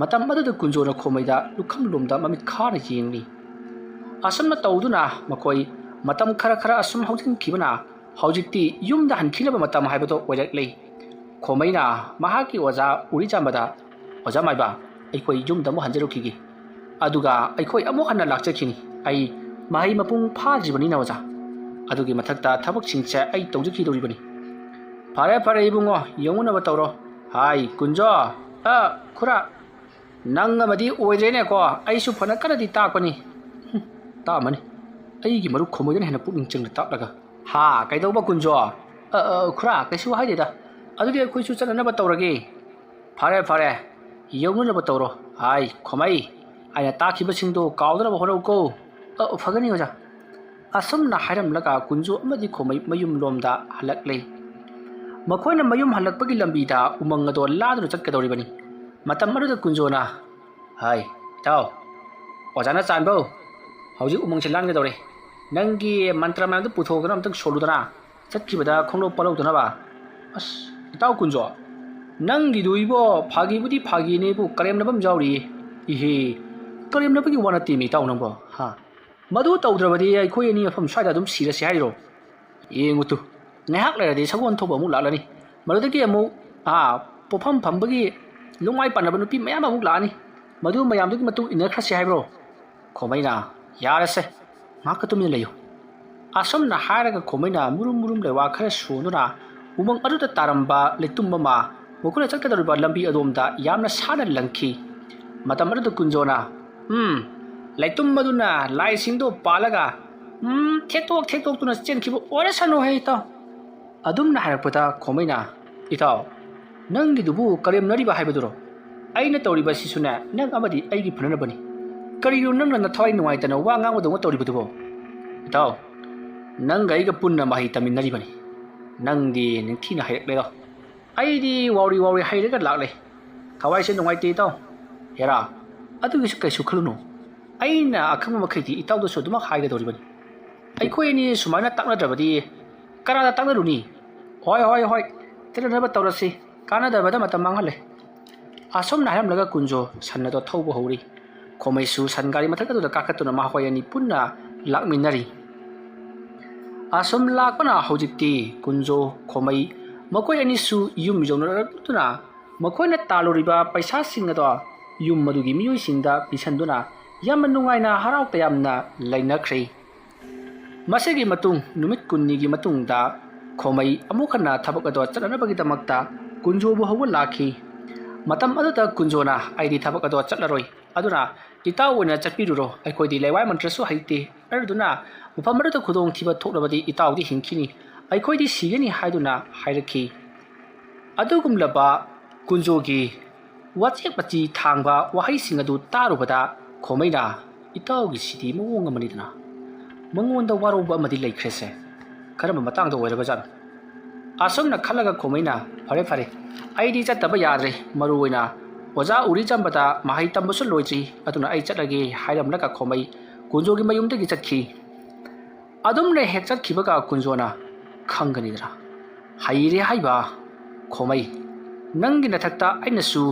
ꯃꯇꯝ ꯑꯗꯨꯗ ꯀꯨꯟꯖꯣꯅ ꯈꯣꯃꯩꯗ ꯂꯨꯈꯝꯂꯣꯝꯗ ꯃꯃꯤꯠ ꯈꯥꯅ ꯌꯦꯡꯂꯤ ꯑꯁꯨꯝꯅ ꯇꯧꯗꯨꯅ ꯃꯈꯣꯏ ꯃꯇꯝ ꯈꯔ ꯈꯔ ꯑꯁꯨꯝ ꯍꯧꯖꯤꯟꯈꯤꯕꯅ ꯍꯧꯖꯤꯛꯇꯤ ꯌꯨꯝꯗ ꯍꯟꯈꯤꯅꯕ ꯃꯇꯝ ꯍꯥꯏꯕꯗꯣ ꯑꯣꯏꯔꯛꯂꯤ ꯈꯣꯃꯩꯅ ꯃꯍꯥꯛꯀꯤ ꯑꯣꯖꯥ ꯎꯔꯤꯆꯥꯝꯕꯗ ꯑꯣꯖꯥ ꯃꯥꯏꯕ ꯑꯩꯈꯣꯏ ꯌꯨꯝꯗ ꯑꯃꯨꯛ ꯍꯟꯖꯔꯨꯈꯤꯒꯦ ꯑꯗꯨꯒ ꯑꯩꯈꯣꯏ ꯑꯃꯨꯛ ꯍꯟꯅ ꯂꯥꯛꯆꯈꯤꯅꯤ ꯑꯩ ꯃꯍꯩ ꯃꯄꯨꯡ ꯐꯥꯗ꯭ꯔꯤꯕꯅꯤꯅ ꯑꯣꯖꯥ ꯑꯗꯨꯒꯤ ꯃꯊꯛꯇ ꯊꯕꯛꯁꯤꯡꯁꯦ ꯑꯩ ꯇꯧꯖꯈꯤꯗꯧꯔꯤꯕꯅꯤ ꯐꯔꯦ ꯐꯔꯦ ꯏꯕꯨꯡꯉꯣ ꯌꯦꯡꯉꯨꯅꯕ ꯇꯧꯔꯣ ꯍꯥꯏ ꯀꯨꯟꯖꯣ ꯈꯨꯔꯥ ꯅꯪ ꯑꯃꯗꯤ ꯑꯣꯏꯗ꯭ꯔꯦꯅꯦꯀꯣ ꯑꯩꯁꯨ ꯐꯅ ꯀꯟꯅꯗꯤ ꯇꯥꯛꯄꯅꯤ ꯇꯥꯛꯑꯃꯅꯤ ꯑꯩꯒꯤ ꯃꯔꯨꯞ ꯈꯣꯃꯩꯗꯅ ꯍꯦꯟꯅ ꯄꯨꯛꯅꯤꯡ ꯆꯪꯅ ꯇꯥꯛꯂꯒ ꯍꯥ ꯀꯩꯗꯧꯕ ꯀꯨꯟꯖꯣ ꯈꯨꯔꯥ ꯀꯩꯁꯨ ꯍꯥꯏꯗꯦꯗ ꯑꯗꯨꯗꯤ ꯑꯩꯈꯣꯏꯁꯨ ꯆꯠꯅꯅꯕ ꯇꯧꯔꯒꯦ ꯐꯔꯦ ꯐꯔꯦ ꯌꯧꯅꯅꯕ ꯇꯧꯔꯣ ꯍꯥꯏ ꯈꯣꯃꯩ ꯑꯩꯅ ꯇꯥꯛꯈꯤꯕꯁꯤꯡꯗꯣ ꯀꯥꯎꯗꯅꯕ ꯍꯣꯠꯅꯧꯀꯣ ꯐꯒꯅꯤ ꯑꯣꯖꯥ ꯑꯁꯨꯝꯅ ꯍꯥꯏꯔꯝꯂꯒ ꯀꯨꯟꯖꯣ ꯑꯃꯗꯤ ꯈꯣꯃꯩ ꯃꯌꯨꯝꯂꯣꯝꯗ ꯍꯜꯂꯛꯂꯦ ꯃꯈꯣꯏꯅ ꯃꯌꯨꯝ ꯍꯜꯂꯛꯄꯒꯤ ꯂꯝꯕꯤꯗ ꯎꯃꯪ ꯑꯗꯣ ꯂꯥꯗꯨꯅ ꯆꯠꯀꯗꯧꯔꯤꯕꯅꯤ ꯃꯇꯝ ꯑꯗꯨꯗ ꯀꯨꯟꯖꯣꯅ ꯍꯥꯏ ꯏꯇꯥꯎ ꯑꯣꯖꯥꯅ ꯆꯥꯟꯕꯧ ꯍꯧꯖꯤꯛ ꯎꯃꯪꯁꯦ ꯂꯥꯟꯒꯗꯧꯔꯦ ꯅꯪꯒꯤ ꯃꯟꯇ꯭ꯔ ꯃꯌꯥꯝꯗꯨ ꯄꯨꯊꯣꯛꯗꯨꯅ ꯑꯝꯇꯪ ꯁꯣꯜꯂꯨꯗꯅ ꯆꯠꯈꯤꯕꯗ ꯈꯣꯡꯂꯣꯞ ꯄꯥꯜꯍꯧꯗꯅꯕ ꯑꯁ ꯏꯇꯥꯎ ꯀꯨꯟꯖꯣ ꯅꯪꯒꯤꯗꯨ 이보 ꯐꯥꯒꯤꯕꯨꯗꯤ ꯐꯥꯒꯤꯅꯦꯕꯨ ꯀꯔꯦꯝꯅꯕ ꯑꯃ ꯌꯥꯎꯔꯤꯌꯦ 이해 ꯀꯔꯦꯝꯅꯕꯒꯤ ꯋꯥ ꯅꯠꯇꯦꯃꯤ ꯏꯇꯥꯎ ꯅꯪꯕꯣ ꯍꯥ ꯃꯗꯨ ꯇꯧꯗ꯭ꯔꯕꯗꯤ ꯑꯩꯈꯣꯏ ꯑꯅꯤ ꯃꯐꯝ ꯁ꯭ꯋꯥꯏꯗ ꯑꯗꯨꯝ ꯁꯤꯔꯁꯤ ꯍꯥꯏꯔꯤꯔꯣ ꯌꯦꯡꯉꯨꯇꯨ ꯉꯥꯏꯍꯥꯛ ꯂꯩꯔꯗꯤ ꯁꯒꯣꯜ ꯊꯧꯕ ꯑꯃꯨꯛ ꯂꯥꯛꯂꯅꯤ ꯃꯗꯨꯗꯒꯤ ꯑꯃꯨꯛ ꯄꯣꯠꯐꯝ ꯐꯝꯕꯒꯤ ꯂꯨꯡꯃꯥꯏ ꯄꯥꯟꯅꯕ ꯅꯨꯄꯤ ꯃꯌꯥꯝ ꯑꯃꯨꯛ ꯂꯥꯛꯑꯅꯤ ꯃꯗꯨ ꯃꯌꯥꯝꯗꯨꯒꯤ ꯃꯇꯨꯡ ꯏꯟꯅꯈ꯭ꯔꯁꯤ ꯍꯥꯏꯕ꯭ꯔꯣ ꯈꯣꯃꯩꯅ ꯌꯥꯔꯁꯦ ꯉꯥꯛꯀ ꯇꯨꯃꯤꯟꯅ ꯂꯩꯌꯨ ꯑꯁꯨꯝꯅ ꯍꯥꯏꯔꯒ ꯈꯣꯃꯩꯅ ꯃꯨꯔꯨꯝ ꯃꯨꯔꯨꯝ ꯂꯩꯋꯥ ꯈꯔ ꯁꯣꯟꯗꯨꯅ ꯎꯃꯪ ꯑꯗꯨꯗ ꯇꯥꯔꯝꯕ ꯂꯩꯇꯨꯝ ꯑꯃ ꯃꯈꯣꯏꯅ ꯆꯠꯀꯗꯧꯔꯤꯕ ꯂꯝꯕꯤ ꯑꯗꯣꯝꯗ ꯌꯥꯝꯅ ꯁꯥꯟꯅ ꯂꯪꯈꯤ ꯃꯇꯝ ꯑꯗꯨꯗ ꯀꯨꯟꯖꯣꯅ ꯂꯩꯇꯨꯝ ꯑꯗꯨꯅ ꯂꯥꯏꯁꯤꯡꯗꯣ ꯄꯥꯜꯂꯒ ꯊꯦꯛꯇꯣꯛꯇꯨꯅ ꯆꯦꯟꯈꯤꯕ ꯑꯣꯏꯔꯁꯅꯨꯍꯦ ꯏꯇꯥꯎ ꯑꯗꯨꯝꯅ ꯍꯥꯏꯔꯛꯄꯗ ꯈꯣꯃꯩꯅ ꯏꯇꯥꯎ ꯅꯪꯒꯤꯗꯨꯕꯨ ꯀꯔꯦꯝꯅꯔꯤꯕ ꯍꯥꯏꯕꯗꯨꯔꯣ ꯑꯩꯅ ꯇꯧꯔꯤꯕꯁꯤꯁꯨꯅꯦ ꯅꯪ ꯑꯃꯗꯤ ꯑꯩꯒꯤ ꯐꯅꯅꯕꯅꯤ ꯀꯔꯤꯅꯣ ꯅꯪꯅ ꯅꯊꯋꯥꯏ ꯅꯨꯡꯉꯥꯏꯇꯅ ꯋꯥ ꯉꯥꯡꯕꯗꯧꯅ ꯇꯧꯔꯤꯕꯗꯨꯕꯣ ꯏꯇꯥꯎ ꯅꯪꯒ ꯑꯩꯒ ꯄꯨꯟꯅ ꯃꯍꯩ ꯇꯝꯃꯤꯟꯅꯔꯤꯕꯅꯤ ꯅꯪꯗꯤ ꯅꯤꯡꯊꯤꯅ ꯍꯩꯔꯛꯂꯦꯗꯣ ꯑꯩꯗꯤ ꯋꯥꯎꯔꯤ ꯍꯩꯔꯒ ꯂꯥꯛꯂꯦ ꯊꯋꯥꯏꯁꯦ ꯅꯨꯡꯉꯥꯏꯇꯦ ꯏꯇꯥꯎ ꯍꯦꯔꯥ ꯑꯗꯨꯒꯤꯁꯨ ꯀꯩꯁꯨ ꯈꯜꯂꯨꯅꯨ ꯑꯩꯅ ꯑꯈꯪꯕ ꯃꯈꯩꯗꯤ ꯏꯇꯥꯎꯗꯁꯨ ꯑꯗꯨꯃꯛ ꯍꯥꯏꯒꯗꯧꯔꯤꯕꯅꯤ ꯑꯩꯈꯣꯏ ꯑꯅꯤ ꯁꯨꯃꯥꯏꯅ ꯇꯥꯛꯅꯗ꯭ꯔꯕꯗꯤ ꯀꯅꯥꯗ ꯇꯥꯛꯅꯔꯨꯅꯤ ꯍꯣꯏ ꯆꯠꯅꯅꯕ ꯇꯧꯔꯁꯤ ꯀꯥꯟꯅꯗꯕꯗ ꯃꯇꯝ ꯃꯥꯡꯍꯜꯂꯦ ꯑꯁꯨꯝꯅ ꯍꯥꯏꯔꯝꯂꯒ ꯀꯨꯟꯖꯣ ꯁꯟ ꯑꯗꯣ ꯊꯧꯕ ꯍꯧꯔꯤ ꯈꯣꯃꯩꯁꯨ ꯁꯟ ꯒꯥꯔꯤ ꯃꯊꯛ ꯑꯗꯨꯗ ꯀꯥꯈꯠꯇꯨꯅ ꯃꯈꯣꯏ ꯑꯅꯤ ꯄꯨꯟꯅ ꯂꯥꯛꯃꯤꯟꯅꯔꯤ ꯑꯁꯨꯝ ꯂꯥꯛꯄꯅ ꯍꯧꯖꯤꯛꯇꯤ ꯀꯨꯟꯖꯣ ꯈꯣꯃꯩ ꯃꯈꯣꯏ ꯑꯅꯤꯁꯨ ꯌꯨꯝ ꯌꯧꯅꯔꯛꯇꯨꯅ ꯃꯈꯣꯏꯅ ꯇꯥꯜꯂꯨꯔꯤꯕ ꯄꯩꯁꯥꯁꯤꯡ ꯑꯗꯣ ꯌꯨꯝ ꯑꯗꯨꯒꯤ ꯃꯤꯑꯣꯏꯁꯤꯡꯗ ꯄꯤꯁꯟꯗꯨꯅ ꯌꯥꯝꯅ ꯅꯨꯡꯉꯥꯏꯅ ꯍꯔꯥꯎ ꯇꯌꯥꯝꯅ ꯂꯩꯅꯈ꯭ꯔꯦ ꯃꯁꯤꯒꯤ ꯃꯇꯨꯡ ꯅꯨꯃꯤꯠ 10ꯅꯤꯒꯤ ꯃꯇꯨꯡꯗ ꯈꯣꯃꯩ ꯑꯃꯨꯛ ꯍꯟꯅ ꯊꯕꯛ ꯑꯗꯣ ꯆꯠꯅꯅꯕꯒꯤꯗꯃꯛꯇ ꯀꯨꯟꯖꯣꯕꯨ ꯍꯧꯕ ꯂꯥꯛꯈꯤ ꯃꯇꯝ ꯑꯗꯨꯗ ꯀꯨꯟꯖꯣꯅ ꯑꯩꯗꯤ ꯊꯕꯛ ꯑꯗꯣ ꯆꯠꯂꯔꯣꯏ ꯑꯗꯨꯅ ꯏꯇꯥꯎ ꯑꯣꯏꯅ ꯆꯠꯄꯤꯔꯨꯔꯣ ꯑꯩꯈꯣꯏꯗꯤ ꯂꯩꯋꯥꯏ ꯃꯟꯇ꯭ꯔꯁꯨ ꯍꯩꯇꯦ ꯑꯗꯨꯗꯨꯅ ꯃꯐꯝ ꯑꯗꯨꯗ ꯈꯨꯗꯣꯡꯊꯤꯕ ꯊꯣꯛꯂꯕꯗꯤ ꯏꯇꯥꯎꯗꯤ ꯍꯤꯡꯈꯤꯅꯤ ꯑꯩꯈꯣꯏꯗꯤ ꯁꯤꯒꯅꯤ ꯍꯥꯏꯗꯨꯅ ꯍꯥꯏꯔꯛꯈꯤ ꯑꯗꯨꯒꯨꯝꯂꯕ ꯀꯨꯟꯖꯣꯒꯤ ꯋꯥꯆꯦꯛ ꯃꯆꯤ ꯊꯥꯡꯕ ꯋꯥꯍꯩꯁꯤꯡ ꯑꯗꯨ ꯇꯥꯔꯨꯕꯗ ꯈꯣꯃꯩꯅ ꯏꯇꯥꯎꯒꯤꯁꯤꯗꯤ ꯃꯑꯣꯡ ꯑꯃꯅꯤꯗꯅ ꯃꯉꯣꯟꯗ ꯋꯥꯔꯧꯕ ꯑꯃꯗꯤ ꯂꯩꯈ꯭ꯔꯦꯁꯦ ꯀꯔꯝꯕ ꯃꯇꯥꯡꯗ ꯑꯣꯏꯔꯕꯖꯥꯠꯅꯣ ꯑꯁꯨꯝꯅ ꯈꯜꯂꯒ ꯈꯣꯃꯩꯅ ꯐꯔꯦ ꯑꯩꯗꯤ ꯆꯠꯇꯕ ꯌꯥꯗ꯭ꯔꯦ ꯃꯔꯨꯑꯣꯏꯅ ꯑꯣꯖꯥ ꯎꯔꯤꯆꯥꯝꯕꯗ ꯃꯍꯩ ꯇꯝꯕꯁꯨ ꯂꯣꯏꯗ꯭ꯔꯤ ꯑꯗꯨꯅ ꯑꯩ ꯆꯠꯂꯒꯦ ꯍꯥꯏꯔꯝꯂꯒ ꯈꯣꯃꯩ ꯀꯨꯟꯖꯣꯒꯤ ꯃꯌꯨꯝꯗꯒꯤ ꯆꯠꯈꯤ ꯑꯗꯨꯝꯅ ꯍꯦꯛ ꯆꯠꯈꯤꯕꯒ ꯀꯨꯟꯖꯣꯅ ꯈꯪꯒꯅꯤꯗꯅ ꯍꯩꯔꯦ ꯍꯥꯏꯕ ꯈꯣꯃꯩ ꯅꯪꯒꯤ ꯅꯊꯛꯇ ꯑꯩꯅꯁꯨ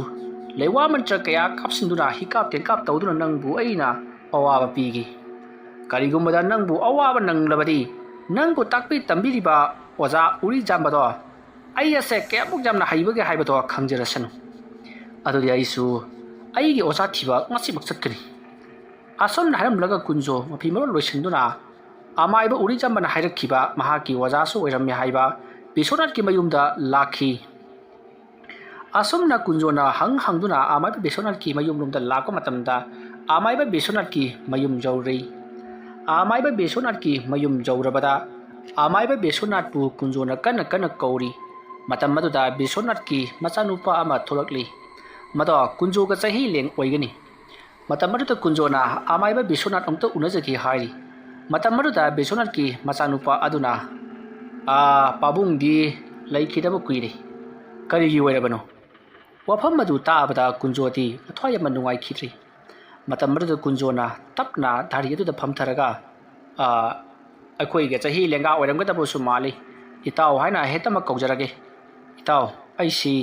ꯂꯩꯋꯥ ꯃꯟꯇ꯭ꯔ ꯀꯌꯥ ꯀꯥꯞꯁꯤꯟꯗꯨꯅ ꯍꯤꯀꯥꯞ ꯇꯦꯟꯀꯥꯞ ꯇꯧꯗꯨꯅ ꯅꯪꯕꯨ ꯑꯩꯅ ꯑꯋꯥꯕ ꯄꯤꯒꯤ ꯀꯔꯤꯒꯨꯝꯕꯗ ꯅꯪꯕꯨ ꯑꯋꯥꯕ ꯅꯪꯂꯕꯗꯤ ꯅꯪꯕꯨ ꯇꯥꯛꯄꯤ ꯇꯝꯕꯤꯔꯤꯕ ꯑꯣꯖꯥ ꯎꯔꯤꯆꯥꯝꯕꯗꯣ ꯑꯩ ꯑꯁꯦ ꯀꯌꯥꯃꯨꯛ ꯌꯥꯝꯅ ꯍꯩꯕꯒꯦ ꯍꯥꯏꯕꯗꯣ ꯈꯪꯖꯔꯁꯅꯨ ꯑꯗꯨꯗꯤ ꯑꯩꯁꯨ ꯑꯩꯒꯤ ꯑꯣꯖꯥ ꯊꯤꯕ ꯉꯁꯤꯃꯛ ꯆꯠꯀꯅꯤ ꯑꯁꯨꯝꯅ ꯍꯥꯏꯔꯝꯂꯒ ꯀꯨꯟꯖꯣ ꯃꯐꯤ ꯃꯔꯣꯜ ꯂꯣꯏꯁꯤꯟꯗꯨꯅ ꯑꯃꯥꯏꯕ ꯎꯔꯤꯆꯥꯝꯕꯅ ꯍꯥꯏꯔꯛꯈꯤꯕ ꯃꯍꯥꯛꯀꯤ ꯑꯣꯖꯥꯁꯨ ꯑꯣꯏꯔꯝꯃꯦ ꯍꯥꯏꯕ ꯕꯤꯁꯣꯅꯥꯠꯀꯤ ꯃꯌꯨꯝꯗ ꯂꯥꯛꯈꯤ ꯑꯁꯨꯝꯅ ꯀꯨꯟꯖꯣꯅ ꯍꯪꯗꯨꯅ ꯑꯃꯥꯏꯕ ꯕꯤꯁꯣꯅꯥꯠꯀꯤ ꯃꯌꯨꯝꯂꯣꯝꯗ ꯂꯥꯛꯄ ꯃꯇꯝꯗ ꯑꯃꯥꯏꯕ ꯕꯤꯁꯣꯅꯥꯠꯀꯤ ꯃꯌꯨꯝ ꯌꯧꯔꯦ ꯑꯃꯥꯏꯕ ꯕꯤꯁꯣꯅꯥꯠꯀꯤ ꯃꯌꯨꯝ ꯌꯧꯔꯕꯗ ꯑꯃꯥꯏꯕ ꯕꯤꯁꯣꯅꯥꯠꯄꯨ ꯀꯨꯟꯖꯣꯅ ꯀꯟꯅ ꯀꯧꯔꯤ ꯃꯇꯝ ꯑꯗꯨꯗ ꯕꯤꯁꯣꯅꯥꯠꯀꯤ ꯃꯆꯥꯅꯨꯄꯥ ꯑꯃ ꯊꯣꯛꯂꯛꯂꯤ ꯃꯗꯣ ꯀꯨꯟꯖꯣꯒ ꯆꯍꯤ ꯂꯦꯡ ꯑꯣꯏꯒꯅꯤ ꯃꯇꯝ ꯑꯗꯨꯗ ꯀꯨꯟꯖꯣꯅ ꯑꯃꯥꯏꯕ ꯕꯤꯁ꯭ꯋꯅꯥꯊ ꯑꯃꯨꯛꯇ ꯎꯅꯖꯈꯤ ꯍꯥꯏꯔꯤ ꯃꯇꯝ ꯑꯗꯨꯗ ꯕꯤꯁ꯭ꯋꯅꯥꯊꯀꯤ ꯃꯆꯥꯅꯨꯄꯥ ꯑꯗꯨꯅ ꯄꯥꯕꯨꯡꯗꯤ ꯂꯩꯈꯤꯗꯕ ꯀꯨꯏꯔꯦ ꯀꯔꯤꯒꯤ ꯑꯣꯏꯔꯕꯅꯣ ꯋꯥꯐꯝ ꯑꯗꯨ ꯇꯥꯕꯗ ꯀꯨꯟꯖꯣꯗꯤ ꯃꯊ꯭ꯋꯥꯏ ꯌꯥꯝꯅ ꯅꯨꯡꯉꯥꯏꯈꯤꯗ꯭ꯔꯤ ꯃꯇꯝ ꯑꯗꯨꯗ ꯀꯨꯟꯖꯣꯅ ꯇꯞꯅ ꯙꯥꯔꯤ ꯑꯗꯨꯗ ꯐꯝꯊꯔꯒ ꯑꯩꯈꯣꯏꯒ ꯆꯍꯤ ꯂꯦꯡꯒꯥ ꯑꯣꯏꯔꯝꯒꯗꯕꯁꯨ ꯃꯥꯜꯂꯤ ꯏꯇꯥꯎ ꯍꯥꯏꯅ ꯍꯦꯛꯇꯃꯛ ꯀꯧꯖꯔꯒꯦ ꯏꯇꯥꯎ ꯑꯩꯁꯤ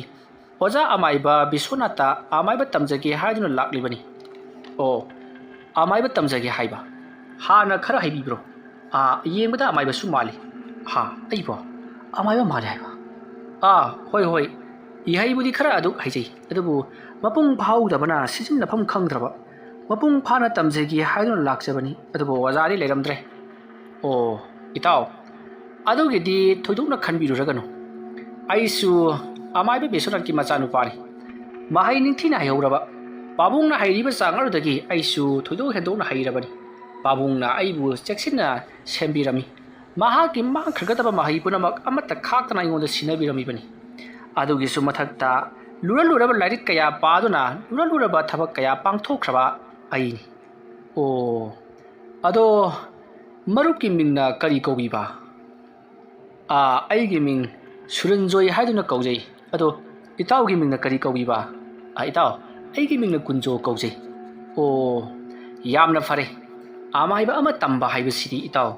ꯑꯣꯖꯥ ꯑꯃꯥꯏꯕ ꯕꯤꯁ꯭ꯋꯅꯥꯊꯇ ꯑꯃꯥꯏꯕ ꯇꯝꯖꯒꯦ ꯍꯥꯏꯗꯨꯅ ꯂꯥꯛꯂꯤꯕꯅꯤ ꯑꯣ ꯑꯃꯥꯏꯕ ꯇꯝꯖꯒꯦ ꯍꯥꯏꯕ ꯍꯥꯟꯅ ꯈꯔ ꯍꯥꯏꯕꯤꯕ꯭ꯔꯣ ꯌꯦꯡꯕꯗ ꯑꯃꯥꯏꯕꯁꯨ ꯃꯥꯜꯂꯤ ꯑꯩꯕꯣ ꯑꯃꯥꯏꯕ ꯃꯥꯜꯂꯤ ꯍꯥꯏꯕ ꯍꯣꯏ ꯍꯣꯏ ꯏꯍꯩꯕꯨꯗꯤ ꯈꯔ ꯑꯗꯨꯛ ꯍꯩꯖꯩ ꯑꯗꯨꯕꯨ ꯃꯄꯨꯡ ꯐꯥꯍꯧꯗꯕꯅ ꯁꯤꯖꯤꯟꯅꯐꯝ ꯈꯪꯗ꯭ꯔꯕ ꯃꯄꯨꯡ ꯐꯥꯅ ꯇꯝꯖꯒꯦ ꯍꯥꯏꯗꯨꯅ ꯂꯥꯛꯆꯕꯅꯤ ꯑꯗꯨꯕꯨ ꯑꯣꯖꯥꯗꯤ ꯂꯩꯔꯝꯗ꯭ꯔꯦ ꯑꯣ ꯏꯇꯥꯎ ꯑꯗꯨꯒꯤꯗꯤ ꯊꯣꯏꯗꯣꯛꯅ ꯈꯟꯕꯤꯔꯨꯔꯒꯅꯨ ꯑꯩꯁꯨ ꯑꯃꯥꯏꯕ ꯕꯤꯁ꯭ꯋꯅꯥꯊꯀꯤ ꯃꯆꯥꯅꯨꯄꯥꯅꯤ ꯃꯍꯩ ꯅꯤꯡꯊꯤꯅ ꯍꯩꯍꯧꯔꯕ ꯄꯥꯕꯨꯡꯅ ꯍꯩꯔꯤꯕ ꯆꯥꯡ ꯑꯗꯨꯗꯒꯤ ꯑꯩꯁꯨ ꯊꯣꯏꯗꯣꯛ ꯍꯦꯟꯗꯣꯛꯅ ꯍꯩꯔꯕꯅꯤ ꯄꯥꯕꯨꯡꯅ ꯑꯩꯕꯨ ꯆꯦꯛꯁꯤꯟꯅ ꯁꯦꯝꯕꯤꯔꯝꯃꯤ ꯃꯍꯥꯛꯀꯤ ꯃꯥꯡꯈ꯭ꯔꯒꯗꯕ ꯃꯍꯩ ꯄꯨꯝꯅꯃꯛ ꯑꯃꯠꯇ ꯈꯥꯛꯇꯅ ꯑꯩꯉꯣꯟꯗ ꯁꯤꯟꯅꯕꯤꯔꯝꯃꯤꯕꯅꯤ ꯑꯗꯨꯒꯤꯁꯨ ꯃꯊꯛꯇ ꯂꯨꯔꯕ ꯂꯥꯏꯔꯤꯛ ꯀꯌꯥ ꯄꯥꯗꯨꯅ ꯂꯨꯔꯕ ꯊꯕꯛ ꯀꯌా ꯄꯥꯡꯊꯣꯛꯈ꯭ꯔꯕ ꯑꯩꯅꯤ ꯑꯣ ꯑꯗꯣ ꯃꯔꯨꯞꯀꯤ ꯃꯤꯡꯅ ꯀꯔꯤ ꯀꯧꯕꯤꯕ ꯑꯩꯒꯤ ꯃꯤꯡ ꯁꯨꯔꯟꯖꯣꯏ ꯍꯥꯏꯗꯨꯅ ꯀꯧꯖꯩ ꯑꯗꯣ ꯏꯇꯥꯎꯒꯤ ꯃꯤꯡꯅ ꯀꯔꯤ ꯀꯧꯕꯤꯕ ꯏꯇꯥꯎ ꯑꯩꯒꯤ ꯃꯤꯡꯅ ꯀꯨꯟꯖꯣ ꯀꯧꯖꯩ ꯑꯣ ꯌꯥꯝꯅ ꯐꯔꯦ ꯑꯃꯥꯏꯕ ꯑꯃ ꯇꯝꯕ ꯍꯥꯏꯕꯁꯤꯗꯤ ꯏꯇꯥꯎ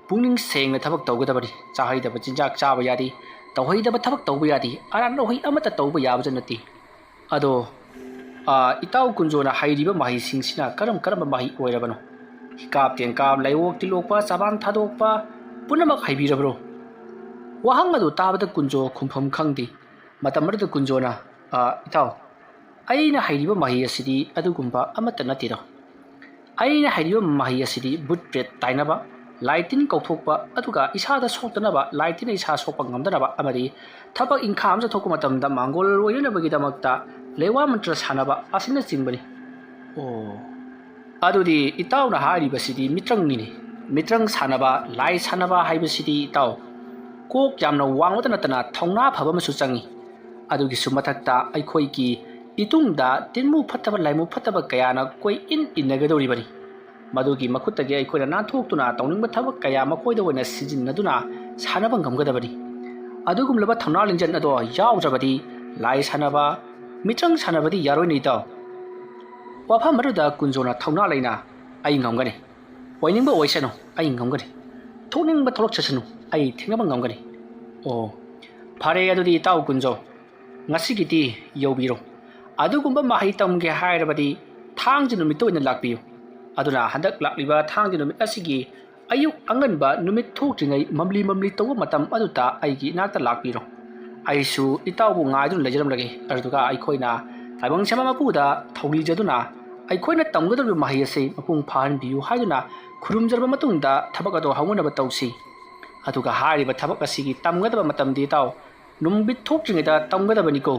ꯄꯨꯛꯅꯤꯡ ꯁꯦꯡꯅ ꯊꯕꯛ ꯇꯧꯒꯗꯕꯅꯤ ꯆꯥꯍꯩꯗꯕ ꯆꯤꯟꯖꯥꯛ ꯆꯥꯕ ꯌꯥꯗꯦ ꯇꯧꯍꯩꯗꯕ ꯊꯕꯛ ꯇꯧꯕ ꯌꯥꯗꯦ ꯑꯔꯥꯟ ꯂꯧꯍꯩ ꯑꯃꯠꯇ ꯇꯧꯕ ꯌꯥꯕꯁꯨ ꯅꯠꯇꯦ ꯑꯗꯣ ꯏꯇꯥꯎ ꯀꯨꯟꯖꯣꯅ ꯍꯩꯔꯤꯕ ꯃꯍꯩꯁꯤꯡꯁꯤꯅ ꯀꯔꯝꯕ ꯃꯍꯩ ꯑꯣꯏꯔꯕꯅꯣ ꯍꯤꯀꯥꯞ ꯇꯦꯟꯀꯥꯞ ꯂꯩꯋꯣꯛ ꯇꯤꯜꯂꯣꯛꯄ ꯆꯕꯥꯟ ꯊꯥꯗꯣꯛꯄ ꯄꯨꯝꯅꯃꯛ ꯍꯩꯕꯤꯔꯕ꯭ꯔꯣ ꯋꯥꯍꯪ ꯑꯗꯨ ꯇꯥꯕꯗ ꯀꯨꯟꯖꯣ ꯈꯨꯝꯐꯝ ꯈꯪꯗꯦ ꯃꯇꯝ ꯑꯗꯨꯗ ꯀꯨꯟꯖꯣꯅ ꯏꯇꯥꯎ ꯑꯩꯅ ꯍꯩꯔꯤꯕ ꯃꯍꯩ ꯑꯁꯤꯗꯤ ꯑꯗꯨꯒꯨꯝꯕ ꯑꯃꯠꯇ ꯅꯠꯇꯦꯗ ꯑꯩꯅ ꯍꯩꯔꯤꯕ ꯃꯍꯩ ꯑꯁꯤꯗꯤ ꯕꯨꯠ ꯕ꯭ꯔꯦꯠ ꯇꯥꯏꯅꯕ ꯂꯥꯏ ꯇꯤꯟ ꯀꯧꯊꯣꯛꯄ ꯑꯗꯨꯒ ꯏꯁꯥꯗ ꯁꯣꯛꯇꯅꯕ ꯂꯥꯏ ꯇꯤꯟꯅ ꯏꯁꯥ ꯁꯣꯛꯄ ꯉꯝꯗꯅꯕ ꯑꯃꯗꯤ ꯊꯕꯛ ꯏꯪꯈꯥꯡ ꯑꯃ ꯆꯠꯊꯣꯛꯄ ꯃꯇꯝꯗ ꯃꯥꯡꯒꯣꯜ ꯑꯣꯏꯅꯅꯕꯒꯤꯗꯃꯛꯇ ꯂꯩꯋꯥ ꯃꯟꯇ꯭ꯔ ꯁꯥꯟꯅꯕ ꯑꯁꯤꯅꯆꯤꯡꯕꯅꯤ ꯑꯣ ꯑꯗꯨꯗꯤ ꯏꯇꯥꯎꯅ ꯍꯥꯏꯔꯤꯕꯁꯤꯗꯤ ꯃꯤꯇ꯭ꯔꯪꯅꯤꯅꯦ ꯃꯤꯇ꯭ꯔꯪ ꯁꯥꯟꯅꯕ ꯂꯥꯏ ꯁꯥꯟꯅꯕ ꯍꯥꯏꯕꯁꯤꯗꯤ ꯏꯇꯥꯎ ꯀꯣꯛ ꯌꯥꯝꯅ ꯋꯥꯡꯕꯇ ꯅꯠꯇꯅ ꯊꯧꯅꯥ ꯐꯕ ꯑꯃꯁꯨ ꯆꯪꯏ ꯑꯗꯨꯒꯤꯁꯨ ꯃꯊꯛꯇ ꯑꯩꯈꯣꯏꯒꯤ ꯏꯇꯨꯡꯗ ꯇꯤꯟꯃꯨ ꯐꯠꯇꯕ ꯂꯥꯏꯃꯨ ꯐꯠꯇꯕ ꯀꯌꯥꯅ ꯏꯟꯅꯒꯗꯧꯔꯤꯕꯅꯤ ꯃꯗꯨꯒꯤ ꯃꯈꯨꯠꯇꯒꯤ ꯑꯩꯈꯣꯏꯅ ꯅꯥꯟꯊꯣꯛꯇꯨꯅ ꯇꯧꯅꯤꯡꯕ ꯊꯕꯛ ꯀꯌꯥ ꯃꯈꯣꯏꯗ ꯑꯣꯏꯅ ꯁꯤꯖꯤꯟꯅꯗꯨꯅ ꯁꯥꯟꯅꯕ ꯉꯝꯒꯗꯕꯅꯤ ꯑꯗꯨꯒꯨꯝꯂꯕ ꯊꯧꯅꯥ ꯂꯤꯡꯖꯦꯜ ꯑꯗꯣ ꯌꯥꯎꯗ꯭ꯔꯕꯗꯤ ꯂꯥꯏ ꯁꯥꯟꯅꯕ ꯃꯤꯇ꯭ꯔꯪ ꯁꯥꯟꯅꯕꯗꯤ ꯌꯥꯔꯣꯏꯅꯦ ꯏꯇꯥꯎ ꯋꯥꯐꯝ ꯑꯗꯨꯗ ꯀꯨꯟꯖꯣꯅ ꯊꯧꯅꯥ ꯂꯩꯅ ꯑꯩ ꯉꯝꯒꯅꯤ ꯑꯣꯏꯅꯤꯡꯕ ꯑꯣꯏꯁꯅꯨ ꯑꯩ ꯉꯝꯒꯅꯤ ꯊꯣꯛꯅꯤꯡꯕ ꯊꯣꯛꯂꯛꯆꯁꯅꯨ ꯑꯩ ꯊꯦꯡꯅꯕ ꯉꯝꯒꯅꯤ ꯑꯣ ꯐꯔꯦ ꯑꯗꯨꯗꯤ ꯏꯇꯥꯎ ꯀꯨꯟꯖꯣ ꯉꯁꯤꯒꯤꯗꯤ ꯌꯧꯕꯤꯔꯣ ꯑꯗꯨꯒꯨꯝꯕ ꯃꯍꯩ ꯇꯝꯒꯦ ꯍꯥꯏꯔꯕꯗꯤ ꯊꯥꯡꯖ ꯅꯨꯃꯤꯠꯇ ꯑꯣꯏꯅ ꯂꯥꯛꯄꯤꯌꯨ ꯑꯗꯨꯅ ꯍꯟꯗꯛ ꯂꯥꯛꯂꯤꯕ ꯊꯥꯡꯖ ꯅꯨꯃꯤꯠ ꯑꯁꯤꯒꯤ ꯑꯌꯨꯛ ꯑꯉꯟꯕ ꯅꯨꯃꯤꯠ ꯊꯣꯛꯇ꯭ꯔꯤꯉꯩ ꯃꯝꯂꯤ ꯇꯧꯕ ꯃꯇꯝ ꯑꯗꯨꯗ ꯑꯩꯒꯤ ꯏꯅꯥꯛꯇ ꯂꯥꯛꯄꯤꯔꯣ ꯑꯩꯁꯨ ꯏꯇꯥꯎꯕꯨ ꯉꯥꯏꯗꯨꯅ ꯂꯩꯖꯔꯝꯂꯒꯦ ꯑꯗꯨꯒ ꯑꯩꯈꯣꯏꯅ ꯇꯥꯏꯕꯪ ꯁꯦꯝꯕ ꯃꯄꯨꯗ ꯊꯧꯅꯤꯖꯗꯨꯅ ꯑꯩꯈꯣꯏꯅ ꯇꯝꯒꯗꯧꯔꯤꯕ ꯃꯍꯩ ꯑꯁꯤ ꯃꯄꯨꯡ ꯐꯥꯍꯟꯕꯤꯌꯨ ꯍꯥꯏꯗꯨꯅ ꯈꯨꯔꯨꯝꯖꯔꯕ ꯃꯇꯨꯡꯗ ꯊꯕꯛ ꯑꯗꯨ ꯍꯧꯅꯅꯕ ꯇꯧꯁꯤ ꯑꯗꯨꯒ ꯍꯥꯏꯔꯤꯕ ꯊꯕꯛ ꯑꯁꯤꯒꯤ ꯇꯝꯒꯗꯕ ꯃꯇꯝꯗꯤ ꯏꯇꯥꯎ ꯅꯨꯃꯤꯠ ꯊꯣꯛꯇ꯭ꯔꯤꯉꯩꯗ ꯇꯝꯒꯗꯕꯅꯤꯀꯣ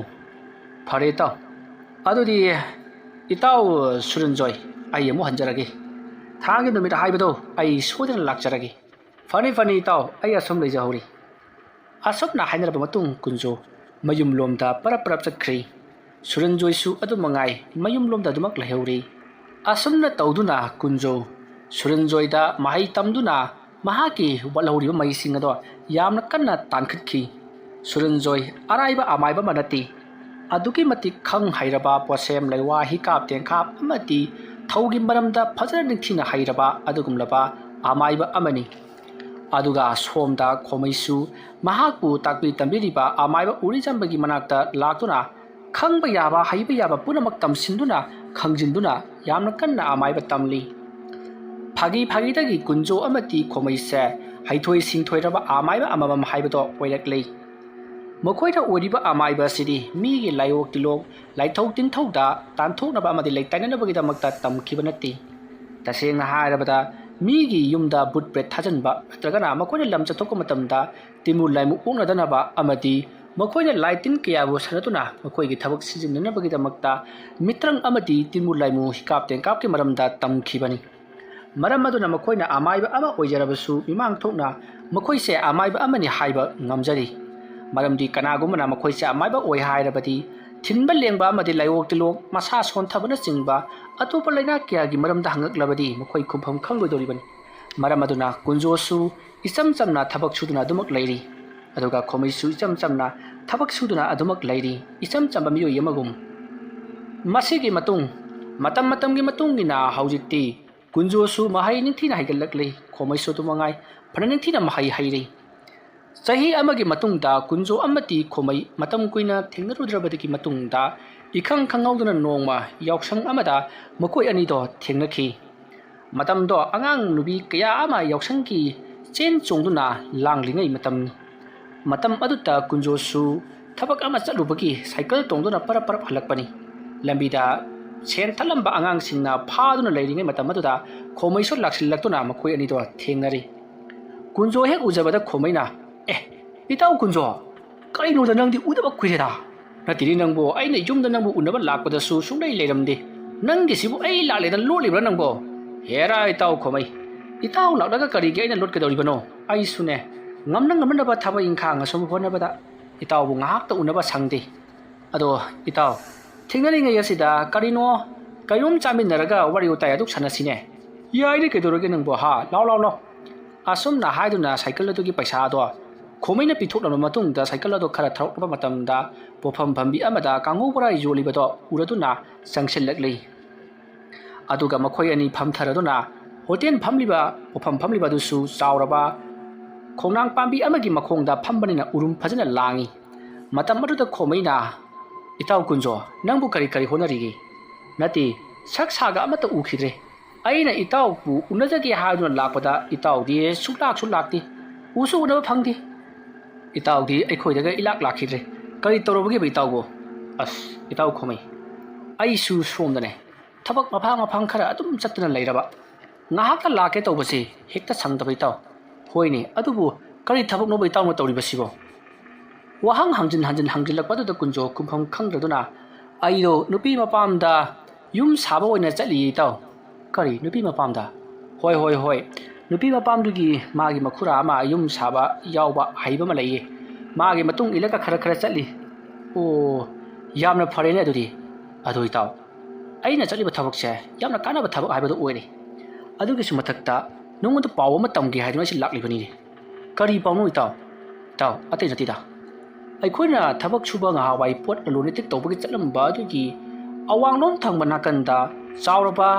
ꯐꯔꯦ ꯏꯇꯥꯎ ꯑꯗꯨꯗꯤ ꯏꯇꯥꯎ ꯁꯨꯔꯟꯖꯣꯏ ꯑꯩ ꯑꯃꯨꯛ ꯍꯟꯖꯔꯒꯦ ꯊꯥꯡꯒꯤ ꯅꯨꯃꯤꯠ ꯍꯥꯏꯕꯗꯣ ꯑꯩ ꯁꯣꯏꯗꯅ ꯂꯥꯛꯆꯔꯒꯦ ꯐꯅꯤ ꯏꯇꯥꯎ ꯑꯩ ꯑꯁꯨꯝ ꯂꯩꯖꯍꯧꯔꯤ ꯑꯁꯨꯝꯅ ꯍꯥꯏꯅꯔꯕ ꯃꯇꯨꯡ ꯀꯨꯟꯖꯣ ꯃꯌꯨꯝꯂꯣꯝꯗ ꯄꯔꯞ ꯆꯠꯈ꯭ꯔꯤ ꯁꯨꯔꯟꯖꯣꯏꯁꯨ ꯑꯗꯨꯃꯉꯥꯏ ꯃꯌꯨꯝꯂꯣꯝꯗ ꯑꯗꯨꯃꯛ ꯂꯩꯍꯧꯔꯤ ꯑꯁꯨꯝꯅ ꯇꯧꯗꯨꯅ ꯀꯨꯟꯖꯣ ꯁꯨꯔꯟꯖꯣꯏꯗ ꯃꯍꯩ ꯇꯝꯗꯨꯅ ꯃꯍꯥꯛꯀꯤ ꯋꯥꯠꯍꯧꯔꯤꯕ ꯃꯍꯩꯁꯤꯡ ꯑꯗꯣ ꯌꯥꯝꯅ ꯀꯟꯅ ꯇꯥꯟꯈꯠꯈꯤ ꯁꯨꯔꯟꯖꯣꯏ ꯑꯔꯥꯏꯕ ꯑꯃꯥꯏꯕ ꯑꯃ ꯅꯠꯇꯦ ꯑꯗꯨꯛꯀꯤ ꯃꯇꯤꯛ ꯈꯪ ꯍꯩꯔꯕ ꯄꯣꯠꯁꯦꯝ ꯂꯩꯋꯥ ꯍꯤꯀꯥꯞ ꯇꯦꯟꯀꯥꯞ ꯑꯃꯗꯤ ꯊꯧꯒꯤ ꯃꯔꯝꯗ ꯐꯖꯅ ꯅꯤꯡꯊꯤꯅ ꯍꯩꯔꯕ ꯑꯗꯨꯒꯨꯝꯂꯕ ꯑꯃꯥꯏꯕ ꯑꯃꯅꯤ ꯑꯗꯨꯒ ꯁꯣꯝꯗ ꯈꯣꯃꯩꯁꯨ ꯃꯍꯥꯛꯄꯨ ꯇꯥꯛꯄꯤ ꯇꯝꯕꯤꯔꯤꯕ ꯑꯃꯥꯏꯕ ꯎꯔꯤꯖꯝꯕꯒꯤ ꯃꯅꯥꯛꯇ ꯂꯥꯛꯇꯨꯅ ꯈꯪꯕ ꯌꯥꯕ ꯍꯩꯕ ꯌꯥꯕ ꯄꯨꯝꯅꯃꯛ ꯇꯝꯁꯤꯟꯗꯨꯅ ꯈꯪꯖꯤꯟꯗꯨꯅ ꯌꯥꯝꯅ ꯀꯟꯅ ꯑꯃꯥꯏꯕ ꯇꯝꯂꯤ ꯐꯥꯒꯤꯗꯒꯤ ꯀꯨꯟꯖꯣ ꯑꯃꯗꯤ ꯈꯣꯃꯩꯁꯦ ꯍꯩꯊꯣꯏ ꯁꯤꯡꯊꯣꯏꯔꯕ ꯑꯃꯥꯏꯕ ꯑꯃꯃꯝ ꯍꯥꯏꯕꯗꯣ ꯑꯣꯏꯔꯛꯂꯤ ꯃꯈꯣꯏꯅ ꯑꯣꯏꯔꯤꯕ ꯑꯃꯥꯏꯕ ꯑꯁꯤꯗꯤ ꯃꯤꯒꯤ ꯂꯥꯏꯑꯣꯛ ꯇꯤꯜꯂꯣꯛ ꯂꯥꯏꯊꯧ ꯇꯤꯟꯊꯧꯗ ꯇꯥꯟꯊꯣꯛꯅꯕ ꯑꯃꯗꯤ ꯂꯩꯇꯥꯏꯅꯅꯕꯒꯤꯗꯃꯛꯇ ꯇꯝꯈꯤꯕ ꯅꯠꯇꯦ ꯇꯁꯦꯡꯅ ꯍꯥꯏꯔꯕꯗ ꯃꯤꯒꯤ ꯌꯨꯝꯗ ꯕꯨꯠ ꯕ꯭ꯔꯦꯠ ꯊꯥꯖꯤꯟꯕ ꯅꯠꯇ꯭ꯔꯒꯅ ꯃꯈꯣꯏꯅ ꯂꯝ ꯆꯠꯊꯣꯛꯄ ꯃꯇꯝꯗ ꯇꯤꯟꯃꯨ ꯂꯥꯏꯃꯨ ꯑꯣꯛꯅꯗꯅꯕ ꯑꯃꯗꯤ ꯃꯈꯣꯏꯅ ꯂꯥꯏ ꯇꯤꯟ ꯀꯌꯥꯕꯨ ꯁꯥꯟꯅꯗꯨꯅ ꯃꯈꯣꯏꯒꯤ ꯊꯕꯛ ꯁꯤꯖꯤꯟꯅꯅꯕꯒꯤꯗꯃꯛꯇ ꯃꯤꯇ꯭ꯔꯪ ꯑꯃꯗꯤ ꯇꯤꯟꯃꯨ ꯂꯥꯏꯃꯨ ꯍꯤꯀꯥꯞ ꯇꯦꯟꯀꯥꯞꯀꯤ ꯃꯔꯝꯗ ꯇꯝꯈꯤꯕꯅꯤ ꯃꯔꯝ ꯑꯗꯨꯅ ꯃꯈꯣꯏꯅ ꯑꯃꯥꯏꯕ ꯑꯃ ꯑꯣꯏꯖꯔꯕꯁꯨ ꯃꯤꯃꯥꯡ ꯊꯣꯛꯅ ꯃꯈꯣꯏꯁꯦ ꯑꯃꯥꯏꯕ ꯑꯃꯅꯤ ꯍꯥꯏꯕ ꯉꯝꯖꯔꯤ ꯃꯔꯝꯗꯤ ꯀꯅꯥꯒꯨꯝꯕꯅ ꯃꯈꯣꯏꯁꯦ ꯑꯃꯥꯏꯕ ꯑꯣꯏ ꯍꯥꯏꯔꯕꯗꯤ ꯊꯤꯟꯕ ꯂꯦꯡꯕ ꯑꯃꯗꯤ ꯂꯥꯏꯑꯣꯛ ꯇꯤꯜꯂꯣꯛ ꯃꯁꯥ ꯁꯣꯟꯊꯕꯅꯆꯤꯡꯕ ꯑꯇꯣꯞꯄ ꯂꯩꯅꯥ ꯀꯌꯥꯒꯤ ꯃꯔꯝꯗ ꯍꯪꯉꯛꯂꯕꯗꯤ ꯃꯈꯣꯏ ꯈꯨꯝꯐꯝ ꯈꯪꯂꯣꯏꯗꯧꯔꯤꯕꯅꯤ ꯃꯔꯝ ꯑꯗꯨꯅ ꯀꯨꯟꯖꯣꯁꯨ ꯏꯆꯝ ꯆꯝꯅ ꯊꯕꯛ ꯁꯨꯗꯨꯅ ꯑꯗꯨꯃꯛ ꯂꯩꯔꯤ ꯑꯗꯨꯒ ꯈꯣꯃꯩꯁꯨ ꯏꯆꯝ ꯆꯝꯅ ꯊꯕꯛ ꯁꯨꯗꯨꯅ ꯑꯗꯨꯃꯛ ꯂꯩꯔꯤ ꯏꯆꯝ ꯆꯝꯕ ꯃꯤꯑꯣꯏ ꯑꯃꯒꯨꯝ ꯃꯁꯤꯒꯤ ꯃꯇꯨꯡ ꯃꯇꯝꯒꯤ ꯃꯇꯨꯡ ꯏꯟꯅ ꯍꯧꯖꯤꯛꯇꯤ ꯀꯨꯟꯖꯣꯁꯨ ꯃꯍꯩ ꯅꯤꯡꯊꯤꯅ ꯍꯩꯒꯠꯂꯛꯂꯤ ꯈꯣꯃꯩꯁꯨ ꯑꯗꯨꯃꯉꯥꯏ ꯐꯅ ꯅꯤꯡꯊꯤꯅ ꯃꯍꯩ ꯍꯩꯔꯤ ꯆꯍꯤ ꯑꯃꯒꯤ ꯃꯇꯨꯡꯗ ꯀꯨꯟꯖꯣ ꯑꯃꯗꯤ ꯈꯣꯃꯩ ꯃꯇꯝ ꯀꯨꯏꯅ ꯊꯦꯡꯅꯔꯨꯗ꯭ꯔꯕꯗꯒꯤ ꯃꯇꯨꯡꯗ इखंग खंगौदुना नोंमा यावसंग अमदा मकोय अनिदो थेंगनखि मतमदो अंगांग नुबी कया अमा यावसंग की चेन चोंगदुना लांगलिंगै मतम अदुता कुंजोसु थबक अमा चलुबगी साइकल तोंगदुना परप हलकपनी लंबीदा सेन थलंबा अंगांग सिंगना फादुना लैरिंगै मतम अदुदा खोमैसो लाक्सिलक्तुना मकोय अनिदो थेंगनरि कुंजो हेक उजबदा खोमैना इताउ कुंजो करिनोदा नंगदी उदबा कुइरेदा नतीनी नंगबो अइने युमदा नंगबो उनबा लाकपदसु सुंगै लेरमदे नंगिसिबु अइ लालेदा लोलिब्रा नंगबो Hera इताउ खोमै इताउ लाक्लगा करिगे अइना लोटकदौरिबनो अइसुने ngam thaba ingkhang asum honabada itaw bu ngahak ta unaba sangde ado itaw thingnari ngai asida karino kayum chamin naraga wari utai aduk sanasine yai ri kedoroge nangbo ha law asum na haiduna cycle adu gi paisa do khomaina pithok na matung da cycle adu khara throk ba matam da pofam bambi amada kangu bora yoli bado uraduna sangsil laklei aduga makhoi ani pham tharaduna hotel phamliba pofam phamliba du su chawraba खोनांग पांबी अमगी मखोंगदा फंबनिना उरुम फजना Langi मतम मदुदा खोमैना इताउ कुंजो नंबु करी होनरिगे नति सक saga अमता उखिद्रे अइना इताउ पु उनजगे हादुना लापदा इताउ दि सुलाक्ति उसु उनबा फंगदि इताउ दि अखोइदगा इलाक लाखिद्रे करी तौरबगे इताउगो अस इताउ खोमै अइसु सोमदने थबक मफांग खरा अदुम चत्तना लैरबा ngahakta lake tawbase hekta sangdaba itaw होइने अदुबु करी थबक नोबै ताउन तौरिबसिबो वहांग हांजिन हांजिलकपदुदा कुंजो कुंफम खंगदुना आइदो नुपी मपामदा yum साबा ओइना चली ताउ करी नुपी मपामदा होय नुपी मपामदुगी मागी मखुरा मा युम साबा यावबा हाइबा मा लैये मागी मतुंग इलका खरा चली ओ यामना फरेने अदुदी अदुई ताउ अइना चलिबा थबकसे यामना कानाबा थबक हाइबदो ओइरे अदुगिसु मथक्ता नोंगोंद पाव अमा तमगे हाइदुना सि लाक्लिबनी करी पाउनो इताउ अतै नतिदा अइखोइना थबक सुबा ngahawai pot alonetik tawbagi chatlamaba adugi awangnom thangba nakanda chawraba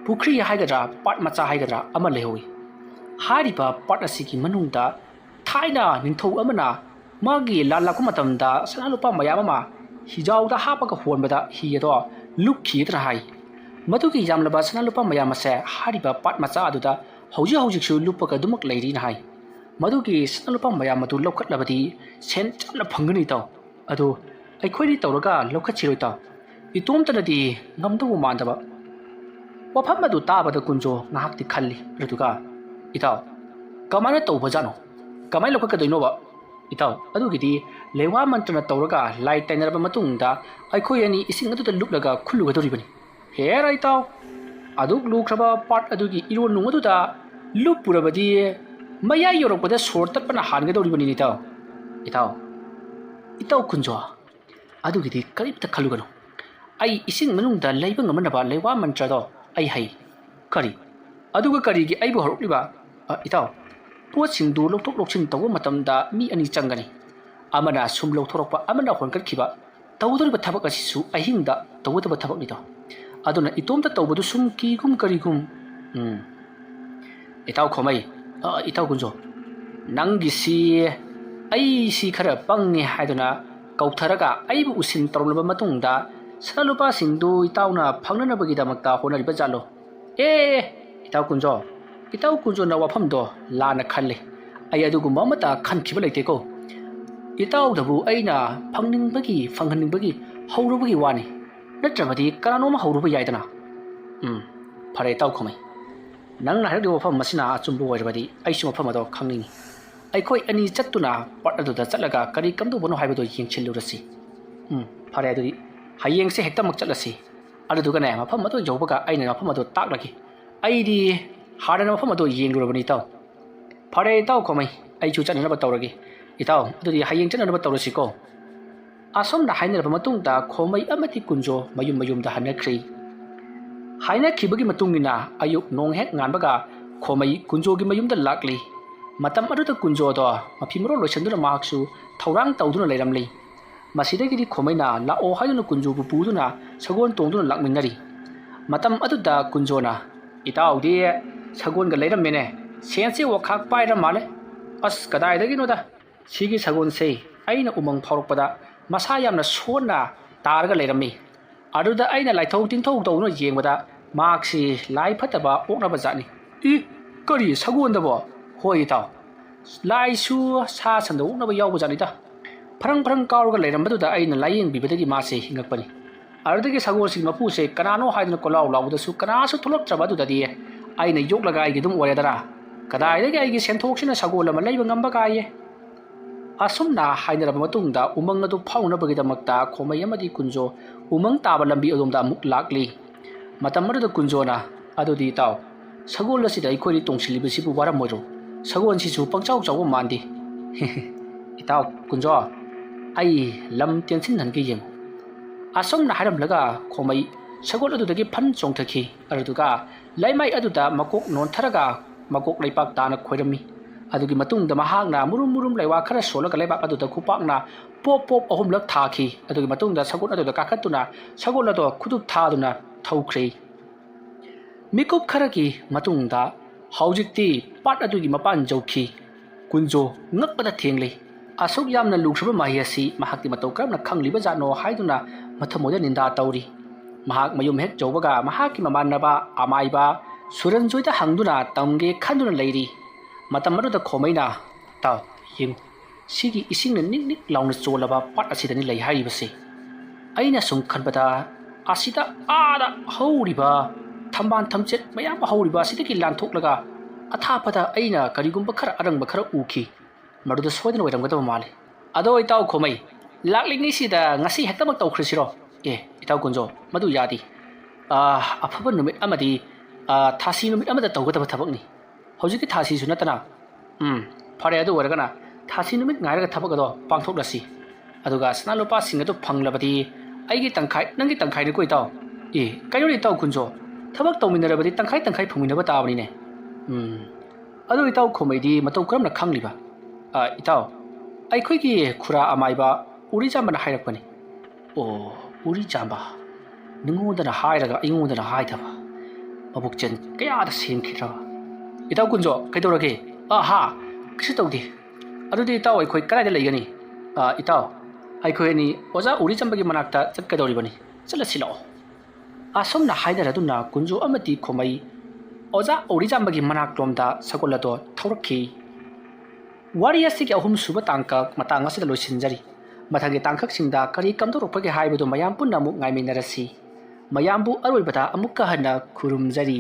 pukri haigadra pat macha haigadra ama lehowi hariba pat asigi manungda thaina ningthau amana magi lalakku matamda sanalupa mayama hijawda hapaga honbada hiyado lukhi tra hai madugi yamlaba sanalupa mayama se hariba pat macha aduda हौजिक लुपक दुमक लैरी नाय मधुगी सनलुपा मयाम मधु लौखtlabadi सेन चामना फंगनी ताव अदो अखोइनि तौरगा लौखचिरोय ताव इतोमतनदी ngamदु मानदबा वफम मधु ताबद कुंजो ngahakti खल्ली रदुगा इताव कमाना तौबजानो कमाय लौखकदोइनोबा इताव अदुगिदी लेवा मंत्रना तौरगा लाई तैनरबा मतुंगदा अखोइनि इसिंग अदुदा लुकलगा खुलुगदोरिबनी हेरा इताव अदुक लुख्रबा पाट अदुगी इरोन नुंगदुदा लुपुरबदी मया योरपदा सोर तपना हानगदोरिबनी इताव कुंजो अदुगिदी करिबता खलुगनो आई इसिंग मनुंगदा लैबा ngमनबा लेवा मंत्रदो आई हई करी अदुगा करीगी आइबो हरokliba इताव पोसिंदु लोकथोक लोकसिन तवो मतमदा मी अनि चंगनी अमना सुम लोकथोरपा अमना होनकरखिबा तवदोरिबा थबक असिसु अहिंगदा तवदबा थबक नितो अदुना इतोमता तौबदु सुम कीगुम करीगुम इताउ खोमै इताउ गुंजो नंगिसी अइसी खरा पंगे हाइदुना कौथरगा अइबु उसिन तौरलबा मतुंगदा सलुपा सिंदु इताउना फंगनबगिदमक्ता होनरिबा जालो इताउ कुंजो ना वफमदो लाना खल्ले अइ अदुगुम मता खनखिबा लैतेको इताउ दबु अइना फंगनिंबगी हौरबगी वानी नत्रबदी कनानोमा हौरुबा याइदना फरे ताउ खोमै नंगना हरदि वफम मसिना अचुंबु ओइरबदी अइसु वफम अदो खंगनिंग अइखोइ अनि चत्तुना पट अदुदा चलगा करी कमदु बनो हाइबदो येंचिलुरसि फरे अदुदि हयेंसे हेक्तमक चलसि अदुदुगने मफम अदो यौबगा अइना मफम अदो ताकलगी अइदि हारना मफम अदो येंगुरबनी ताउ फरे ताउ खोमै अइचु चननबा तौरगी इताउ अदुदि हयेंग चननबा तौरसिको ꯑꯁꯣꯝꯅ ꯍꯥꯏꯅꯔꯕ ꯃꯇꯨꯡꯗ ꯈꯣꯃꯩ ꯑꯃꯗꯤ ꯀꯨꯟꯖꯣ ꯃꯌꯨꯝꯗ ꯍꯟꯅꯈ꯭ꯔꯤ꯫ ꯍꯥꯏꯅꯈꯤꯕꯒꯤ ꯃꯇꯨꯡꯏꯟꯅ ꯑꯌꯨꯛ ꯅꯣꯡ ꯍꯦꯛ ꯉꯥꯟꯕꯒ ꯈꯣꯃꯩ ꯀꯨꯟꯖꯣꯒꯤ ꯃꯌꯨꯝꯗ ꯂꯥꯛꯂꯤ꯫ ꯃꯇꯝ ꯑꯗꯨꯗ ꯀꯨꯟꯖꯣꯗꯣ ꯃꯐꯤ ꯃꯔꯣꯜ ꯂꯣꯏꯁꯤꯟꯗꯨꯅ ꯃꯍꯥꯛꯁꯨ ꯊꯧꯔꯥꯡ ꯇꯧꯗꯨꯅ ꯂꯩꯔꯝꯂꯤ꯫ ꯃꯁꯤꯗꯒꯤꯗꯤ ꯈꯣꯃꯩꯅ ꯂꯥꯛꯑꯣ ꯍꯥꯏꯗꯨꯅ ꯀꯨꯟꯖꯣꯕꯨ ꯄꯨꯗꯨꯅ ꯁꯒꯣꯜ ꯇꯣꯡꯗꯨꯅ ꯂꯥꯛꯃꯤꯟꯅꯔꯤ꯫ ꯃꯇꯝ ꯑꯗꯨꯗ ꯀꯨꯟꯖꯣꯅ "ꯏꯇꯥꯎꯗꯤ ꯁꯒꯣꯜꯒ ꯂꯩꯔꯝꯃꯦꯅꯦ, ꯁꯦꯟꯁꯦ ꯋꯥꯈꯥꯛ ꯄꯥꯏꯔ ꯃꯥꯜꯂꯦ꯫ ꯑꯁ ꯀꯗꯥꯏꯗꯒꯤꯅꯣꯗ, ꯁꯤꯒꯤ ꯁꯒꯣꯜꯁꯦ ꯑꯩꯅ ꯎꯃꯪ ꯐꯥꯎꯔꯛꯄꯗ ꯃꯁꯥ ꯌꯥꯝꯅ ꯁꯣꯟꯅ ꯇꯥꯔꯒ ꯂꯩꯔꯝꯃꯤ꯫ ꯑꯗꯨꯗ ꯑꯩꯅ ꯂꯥꯏꯊꯧ ꯇꯤꯟꯊꯧ ꯇꯧꯗꯨꯅ ꯌꯦꯡꯕꯗ ꯃꯍꯥꯛꯁꯤ ꯂꯥꯏ ꯐꯠꯇꯕ ꯑꯣꯛꯅꯕ ꯖꯥꯠꯅꯤ꯫ ꯀꯔꯤ ꯁꯒꯣꯜꯗꯕꯣ? ꯍꯣꯏ ꯏꯇꯥꯎ, ꯂꯥꯏꯁꯨ ꯁꯥ ꯁꯟꯗ ꯑꯣꯛꯅꯕ ꯌꯥꯎꯕ ꯖꯥꯠꯅꯤꯗ꯫ ꯐꯔꯪ ꯐꯔꯪ ꯀꯥꯎꯔꯒ ꯂꯩꯔꯝꯕꯗꯨꯗ ꯑꯩꯅ ꯂꯥꯏꯌꯦꯡꯕꯤꯕꯗꯒꯤ ꯃꯥꯁꯦ ꯍꯤꯡꯉꯛꯄꯅꯤ꯫ ꯑꯗꯨꯗꯒꯤ ꯁꯒꯣꯜꯁꯤꯒꯤ ꯃꯄꯨꯁꯦ ꯀꯅꯥꯅꯣ ꯍꯥꯏꯗꯨꯅ ꯀꯣꯜꯂꯥꯎ ꯂꯥꯎꯕꯗꯁꯨ ꯀꯅꯥꯁꯨ ꯊꯣꯛꯂꯛꯇ꯭ꯔꯕ ꯑꯗꯨꯗꯗꯤ ꯑꯩꯅ ꯌꯣꯛꯂꯒ ꯑꯩꯒꯤ ꯑꯗꯨꯝ ꯑꯣꯏꯔꯦꯗꯅ꯫ ꯀꯗꯥꯏꯗꯒꯤ ꯑꯩꯒꯤ ꯁꯦꯟꯊꯣꯛꯁꯤꯅ ꯁꯒꯣꯜ ꯑꯃ ꯂꯩꯕ ꯉꯝꯕ ꯀꯥꯏꯌꯦ." ꯑꯁꯨꯝꯅ ꯍꯥꯏꯅꯔꯕ ꯃꯇꯨꯡꯗ ꯎꯃꯪ ꯑꯗꯨ ꯐꯥꯎꯅꯕꯒꯤꯗꯃꯛꯇ ꯈꯣꯃꯩ ꯑꯃꯗꯤ ꯀꯨꯟꯖꯣ ꯎꯃꯪ ꯇꯥꯕ ꯂꯝꯕꯤ ꯑꯗꯣꯝꯗ ꯑꯃꯨꯛ ꯂꯥꯛꯂꯤ꯫ ꯃꯇꯝ ꯑꯗꯨꯗ ꯀꯨꯟꯖꯣꯅ "ꯑꯗꯨꯗꯤ ꯏꯇꯥꯎ, ꯁꯒꯣꯜ ꯑꯁꯤꯗ ꯑꯩꯈꯣꯏꯅꯤ ꯇꯣꯡꯁꯤꯜꯂꯤꯕꯁꯤꯕꯨ ꯋꯥꯔꯝꯃꯣꯏꯗ꯭ꯔꯣ? ꯁꯒꯣꯜꯁꯤꯁꯨ ꯄꯪꯆꯥꯎ ꯆꯥꯎꯕ ꯃꯥꯟꯗꯦ." "ꯏꯇꯥꯎ ꯀꯨꯟꯖꯣ, ꯑꯩ ꯂꯝ ꯇꯦꯟꯁꯤꯟꯍꯟꯒꯦ ꯌꯦꯡꯉꯨ." ꯑꯁꯨꯝꯅ ꯍꯥꯏꯔꯝꯂꯒ ꯈꯣꯃꯩ ꯁꯒꯣꯜ ꯑꯗꯨꯗꯒꯤ ꯐꯟ ꯆꯣꯡꯊꯈꯤ꯫ ꯑꯗꯨꯒ ꯂꯩꯃꯥꯏ ꯑꯗꯨꯗ ꯃꯀꯣꯛ ꯅꯣꯟꯊꯔꯒ ꯃꯀꯣꯛ ꯂꯩꯄꯥꯛ ꯇꯥꯅ ꯈꯣꯏꯔꯝꯃꯤ꯫ ꯑꯗꯨꯒꯤ ꯃꯇꯨꯡꯗ ꯃꯍꯥꯛꯅ ꯃꯨꯔꯨꯝ ꯃꯨꯔꯨꯝ ꯂꯩꯋꯥ ꯈꯔ ꯁꯣꯜꯂꯒ ꯂꯩꯕꯥꯛ ꯑꯗꯨꯗ ꯈꯨꯄꯥꯛꯅ ꯄꯣꯞ ꯄꯣꯞ 3ꯂꯛ ꯊꯥꯈꯤ꯫ ꯑꯗꯨꯒꯤ ꯃꯇꯨꯡꯗ ꯁꯒꯣꯜ ꯑꯗꯨꯗ ꯀꯥꯈꯠꯇꯨꯅ ꯁꯒꯣꯜ ꯑꯗꯣ ꯈꯨꯗꯨꯞ ꯊꯥꯗꯨꯅ ꯊꯧꯈ꯭ꯔꯦ꯫ ꯃꯤꯀꯨꯞ ꯈꯔꯒꯤ ꯃꯇꯨꯡꯗ ꯍꯧꯖꯤꯛꯇꯤ ꯄꯥꯠ ꯑꯗꯨꯒꯤ ꯃꯄꯥꯟ ꯌꯧꯈꯤ꯫ ꯀꯨꯟꯖꯣ ꯉꯛꯄꯗ ꯊꯦꯡꯂꯤ꯫ ꯑꯁꯨꯛ ꯌꯥꯝꯅ ꯂꯨꯈ꯭ꯔꯕ ꯃꯍꯩ ꯑꯁꯤ ꯃꯍꯥꯛꯇꯤ ꯃꯇꯧ ꯀꯔꯝꯅ ꯈꯪꯂꯤꯕ ꯖꯥꯠꯅꯣ ꯍꯥꯏꯗꯨꯅ ꯃꯊꯃꯣꯏꯗ ꯅꯤꯟꯗꯥ ꯇꯧꯔꯤ꯫ ꯃꯍꯥꯛ ꯃꯌꯨꯝ ꯍꯦꯛ ꯌꯧꯕꯒ ꯃꯍꯥꯛꯀꯤ ꯃꯃꯥꯟꯅꯕ ꯑꯃꯥꯏꯕ ꯁꯨꯔꯟꯖꯣꯏꯗ ꯍꯪꯗꯨꯅ ꯇꯝꯒꯦ ꯈꯟꯗꯨꯅ ꯂꯩꯔꯤ꯫ ꯃꯇꯝ ꯑꯗꯨꯗ ꯈꯣꯃꯩꯅ "ꯏꯇꯥꯎ ꯌꯦꯡꯉꯨ, ꯁꯤꯒꯤ ꯏꯁꯤꯡꯅ ꯅꯤꯛ ꯅꯤꯛ ꯂꯥꯎꯅ ꯆꯣꯜꯂꯕ ꯄꯥꯠ ꯑꯁꯤꯗꯅꯤ ꯂꯩ ꯍꯥꯏꯔꯤꯕꯁꯦ꯫ ꯑꯩꯅ ꯁꯨꯝ ꯈꯟꯕꯗ ꯑꯁꯤꯗ ꯑꯥꯗ ꯍꯧꯔꯤꯕ ꯊꯝꯕꯥꯜ ꯊꯝꯆꯦꯠ ꯃꯌꯥꯝ ꯍꯧꯔꯤꯕ ꯑꯁꯤꯗꯒꯤ ꯂꯥꯟꯊꯣꯛꯂꯒ ꯑꯊꯥꯞꯄꯗ ꯑꯩꯅ ꯀꯔꯤꯒꯨꯝꯕ ꯈꯔ ꯑꯔꯪꯕ ꯈꯔ ꯎꯈꯤ꯫ ꯃꯗꯨꯗ ꯁꯣꯏꯗꯅ ꯑꯣꯏꯔꯝꯒꯗꯕ ꯃꯥꯜꯂꯤ꯫ ꯑꯗꯣ ꯏꯇꯥꯎ ꯈꯣꯃꯩ, ꯂꯥꯛꯂꯤꯉꯩꯁꯤꯗ ꯉꯁꯤ ꯍꯦꯛꯇꯃꯛ ꯇꯧꯈ꯭ꯔꯁꯤꯔꯣ?" "ꯏꯇꯥꯎ ꯀꯨꯟꯖꯣ, ꯃꯗꯨ ꯌꯥꯗꯦ꯫ ꯑꯐꯕ ꯅꯨꯃꯤꯠ ꯑꯃꯗꯤ ꯊꯥꯁꯤ ꯅꯨꯃꯤꯠ ꯑꯃꯗ ꯇꯧꯒꯗꯕ ꯊꯕꯛꯅꯤ꯫ ꯍꯧꯖꯤꯛꯀꯤ ꯊꯥꯁꯤꯁꯨ ꯅꯠꯇꯅ." "ꯐꯔꯦ, ꯑꯗꯨ ꯑꯣꯏꯔꯒꯅ ꯊꯥꯁꯤ ꯅꯨꯃꯤꯠ ꯉꯥꯏꯔꯒ ꯊꯕꯛ ꯑꯗꯣ ꯄꯥꯡꯊꯣꯛꯂꯁꯤ꯫ ꯑꯗꯨꯒ ꯁꯅꯥ ꯂꯨꯄꯥꯁꯤꯡ ꯑꯗꯨ ꯐꯪꯂꯕꯗꯤ ꯑꯩꯒꯤ ꯇꯪꯈꯥꯏ ꯅꯪꯒꯤ ꯇꯪꯈꯥꯏꯅꯤꯀꯣ ꯏꯇꯥꯎ." "ꯀꯩꯅꯣꯅꯦ ꯏꯇꯥꯎ ꯀꯨꯟꯖꯣ, ꯊꯕꯛ ꯇꯧꯃꯤꯟꯅꯔꯕꯗꯤ ꯇꯪꯈꯥꯏ ꯇꯪꯈꯥꯏ ꯐꯪꯃꯤꯟꯅꯕ ꯇꯥꯕꯅꯤꯅꯦ." "ꯑꯗꯨ ꯏꯇꯥꯎ ꯈꯣꯃꯩꯗꯤ ꯃꯇꯧ ꯀꯔꯝꯅ ꯈꯪꯂꯤꯕ?" "ꯏꯇꯥꯎ, ꯑꯩꯈꯣꯏꯒꯤ ꯈꯨꯔꯥ ꯑꯃꯥꯏꯕ ꯎꯔꯤꯖꯥꯝꯕꯅ ꯍꯥꯏꯔꯛꯄꯅꯤ." "ꯎꯔꯤꯖꯥꯝꯕ? ꯅꯉꯣꯟꯗꯅ ꯍꯥꯏꯔꯒ ꯑꯩꯉꯣꯟꯗꯅ ꯍꯥꯏꯗꯕ, ꯃꯕꯨꯛꯆꯦꯜ ꯀꯌꯥꯗ ꯁꯦꯡꯈꯤꯗ꯭ꯔꯕ." "ꯏꯇꯥꯎ ꯀꯨꯟꯖꯣ, ꯀꯩꯗꯧꯔꯒꯦ?" "ꯀꯩꯁꯨ ꯇꯧꯗꯦ꯫ ꯑꯗꯨꯗꯤ ꯏꯇꯥꯎ ꯑꯩꯈꯣꯏ ꯀꯗꯥꯏꯗ ꯂꯩꯒꯅꯤ?" "ꯏꯇꯥꯎ, ꯑꯩꯈꯣꯏ ꯑꯅꯤ ꯑꯣꯖꯥ ꯎꯔꯤꯖꯥꯝꯕꯒꯤ ꯃꯅꯥꯛꯇ ꯆꯠꯀꯗꯧꯔꯤꯕꯅꯤ, ꯆꯠꯂꯁꯤ ꯂꯥꯛꯑꯣ." ꯑꯁꯨꯝꯅ ꯍꯥꯏꯅꯔꯗꯨꯅ ꯀꯨꯟꯖꯣ ꯑꯃꯗꯤ ꯈꯣꯃꯩ ꯑꯣꯖꯥ ꯎꯔꯤꯖꯥꯝꯕꯒꯤ ꯃꯅꯥꯛꯂꯣꯝꯗ ꯁꯒꯣꯜ ꯑꯗꯣ ꯊꯧꯔꯛꯈꯤ꯫ ꯋꯥꯔꯤ ꯑꯁꯤꯒꯤ 3ꯁꯨꯕ ꯇꯥꯡꯀꯛ ꯃꯇꯥꯡ ꯑꯁꯤꯗ ꯂꯣꯏꯁꯤꯟꯖꯔꯤ꯫ ꯃꯊꯪꯒꯤ ꯇꯥꯡꯀꯛꯁꯤꯡꯗ ꯀꯔꯤ ꯀꯝꯗꯧꯔꯛꯄꯒꯦ ꯍꯥꯏꯕꯗꯨ ꯃꯌꯥꯝ ꯄꯨꯟꯅ ꯑꯃꯨꯛ ꯉꯥꯏꯃꯤꯟꯅꯔꯁꯤ꯫ ꯃꯌꯥꯝꯕꯨ ꯑꯔꯣꯏꯕꯗ ꯑꯃꯨꯛꯀ ꯍꯟꯅ ꯈꯨꯔꯨꯝꯖꯔꯤ꯫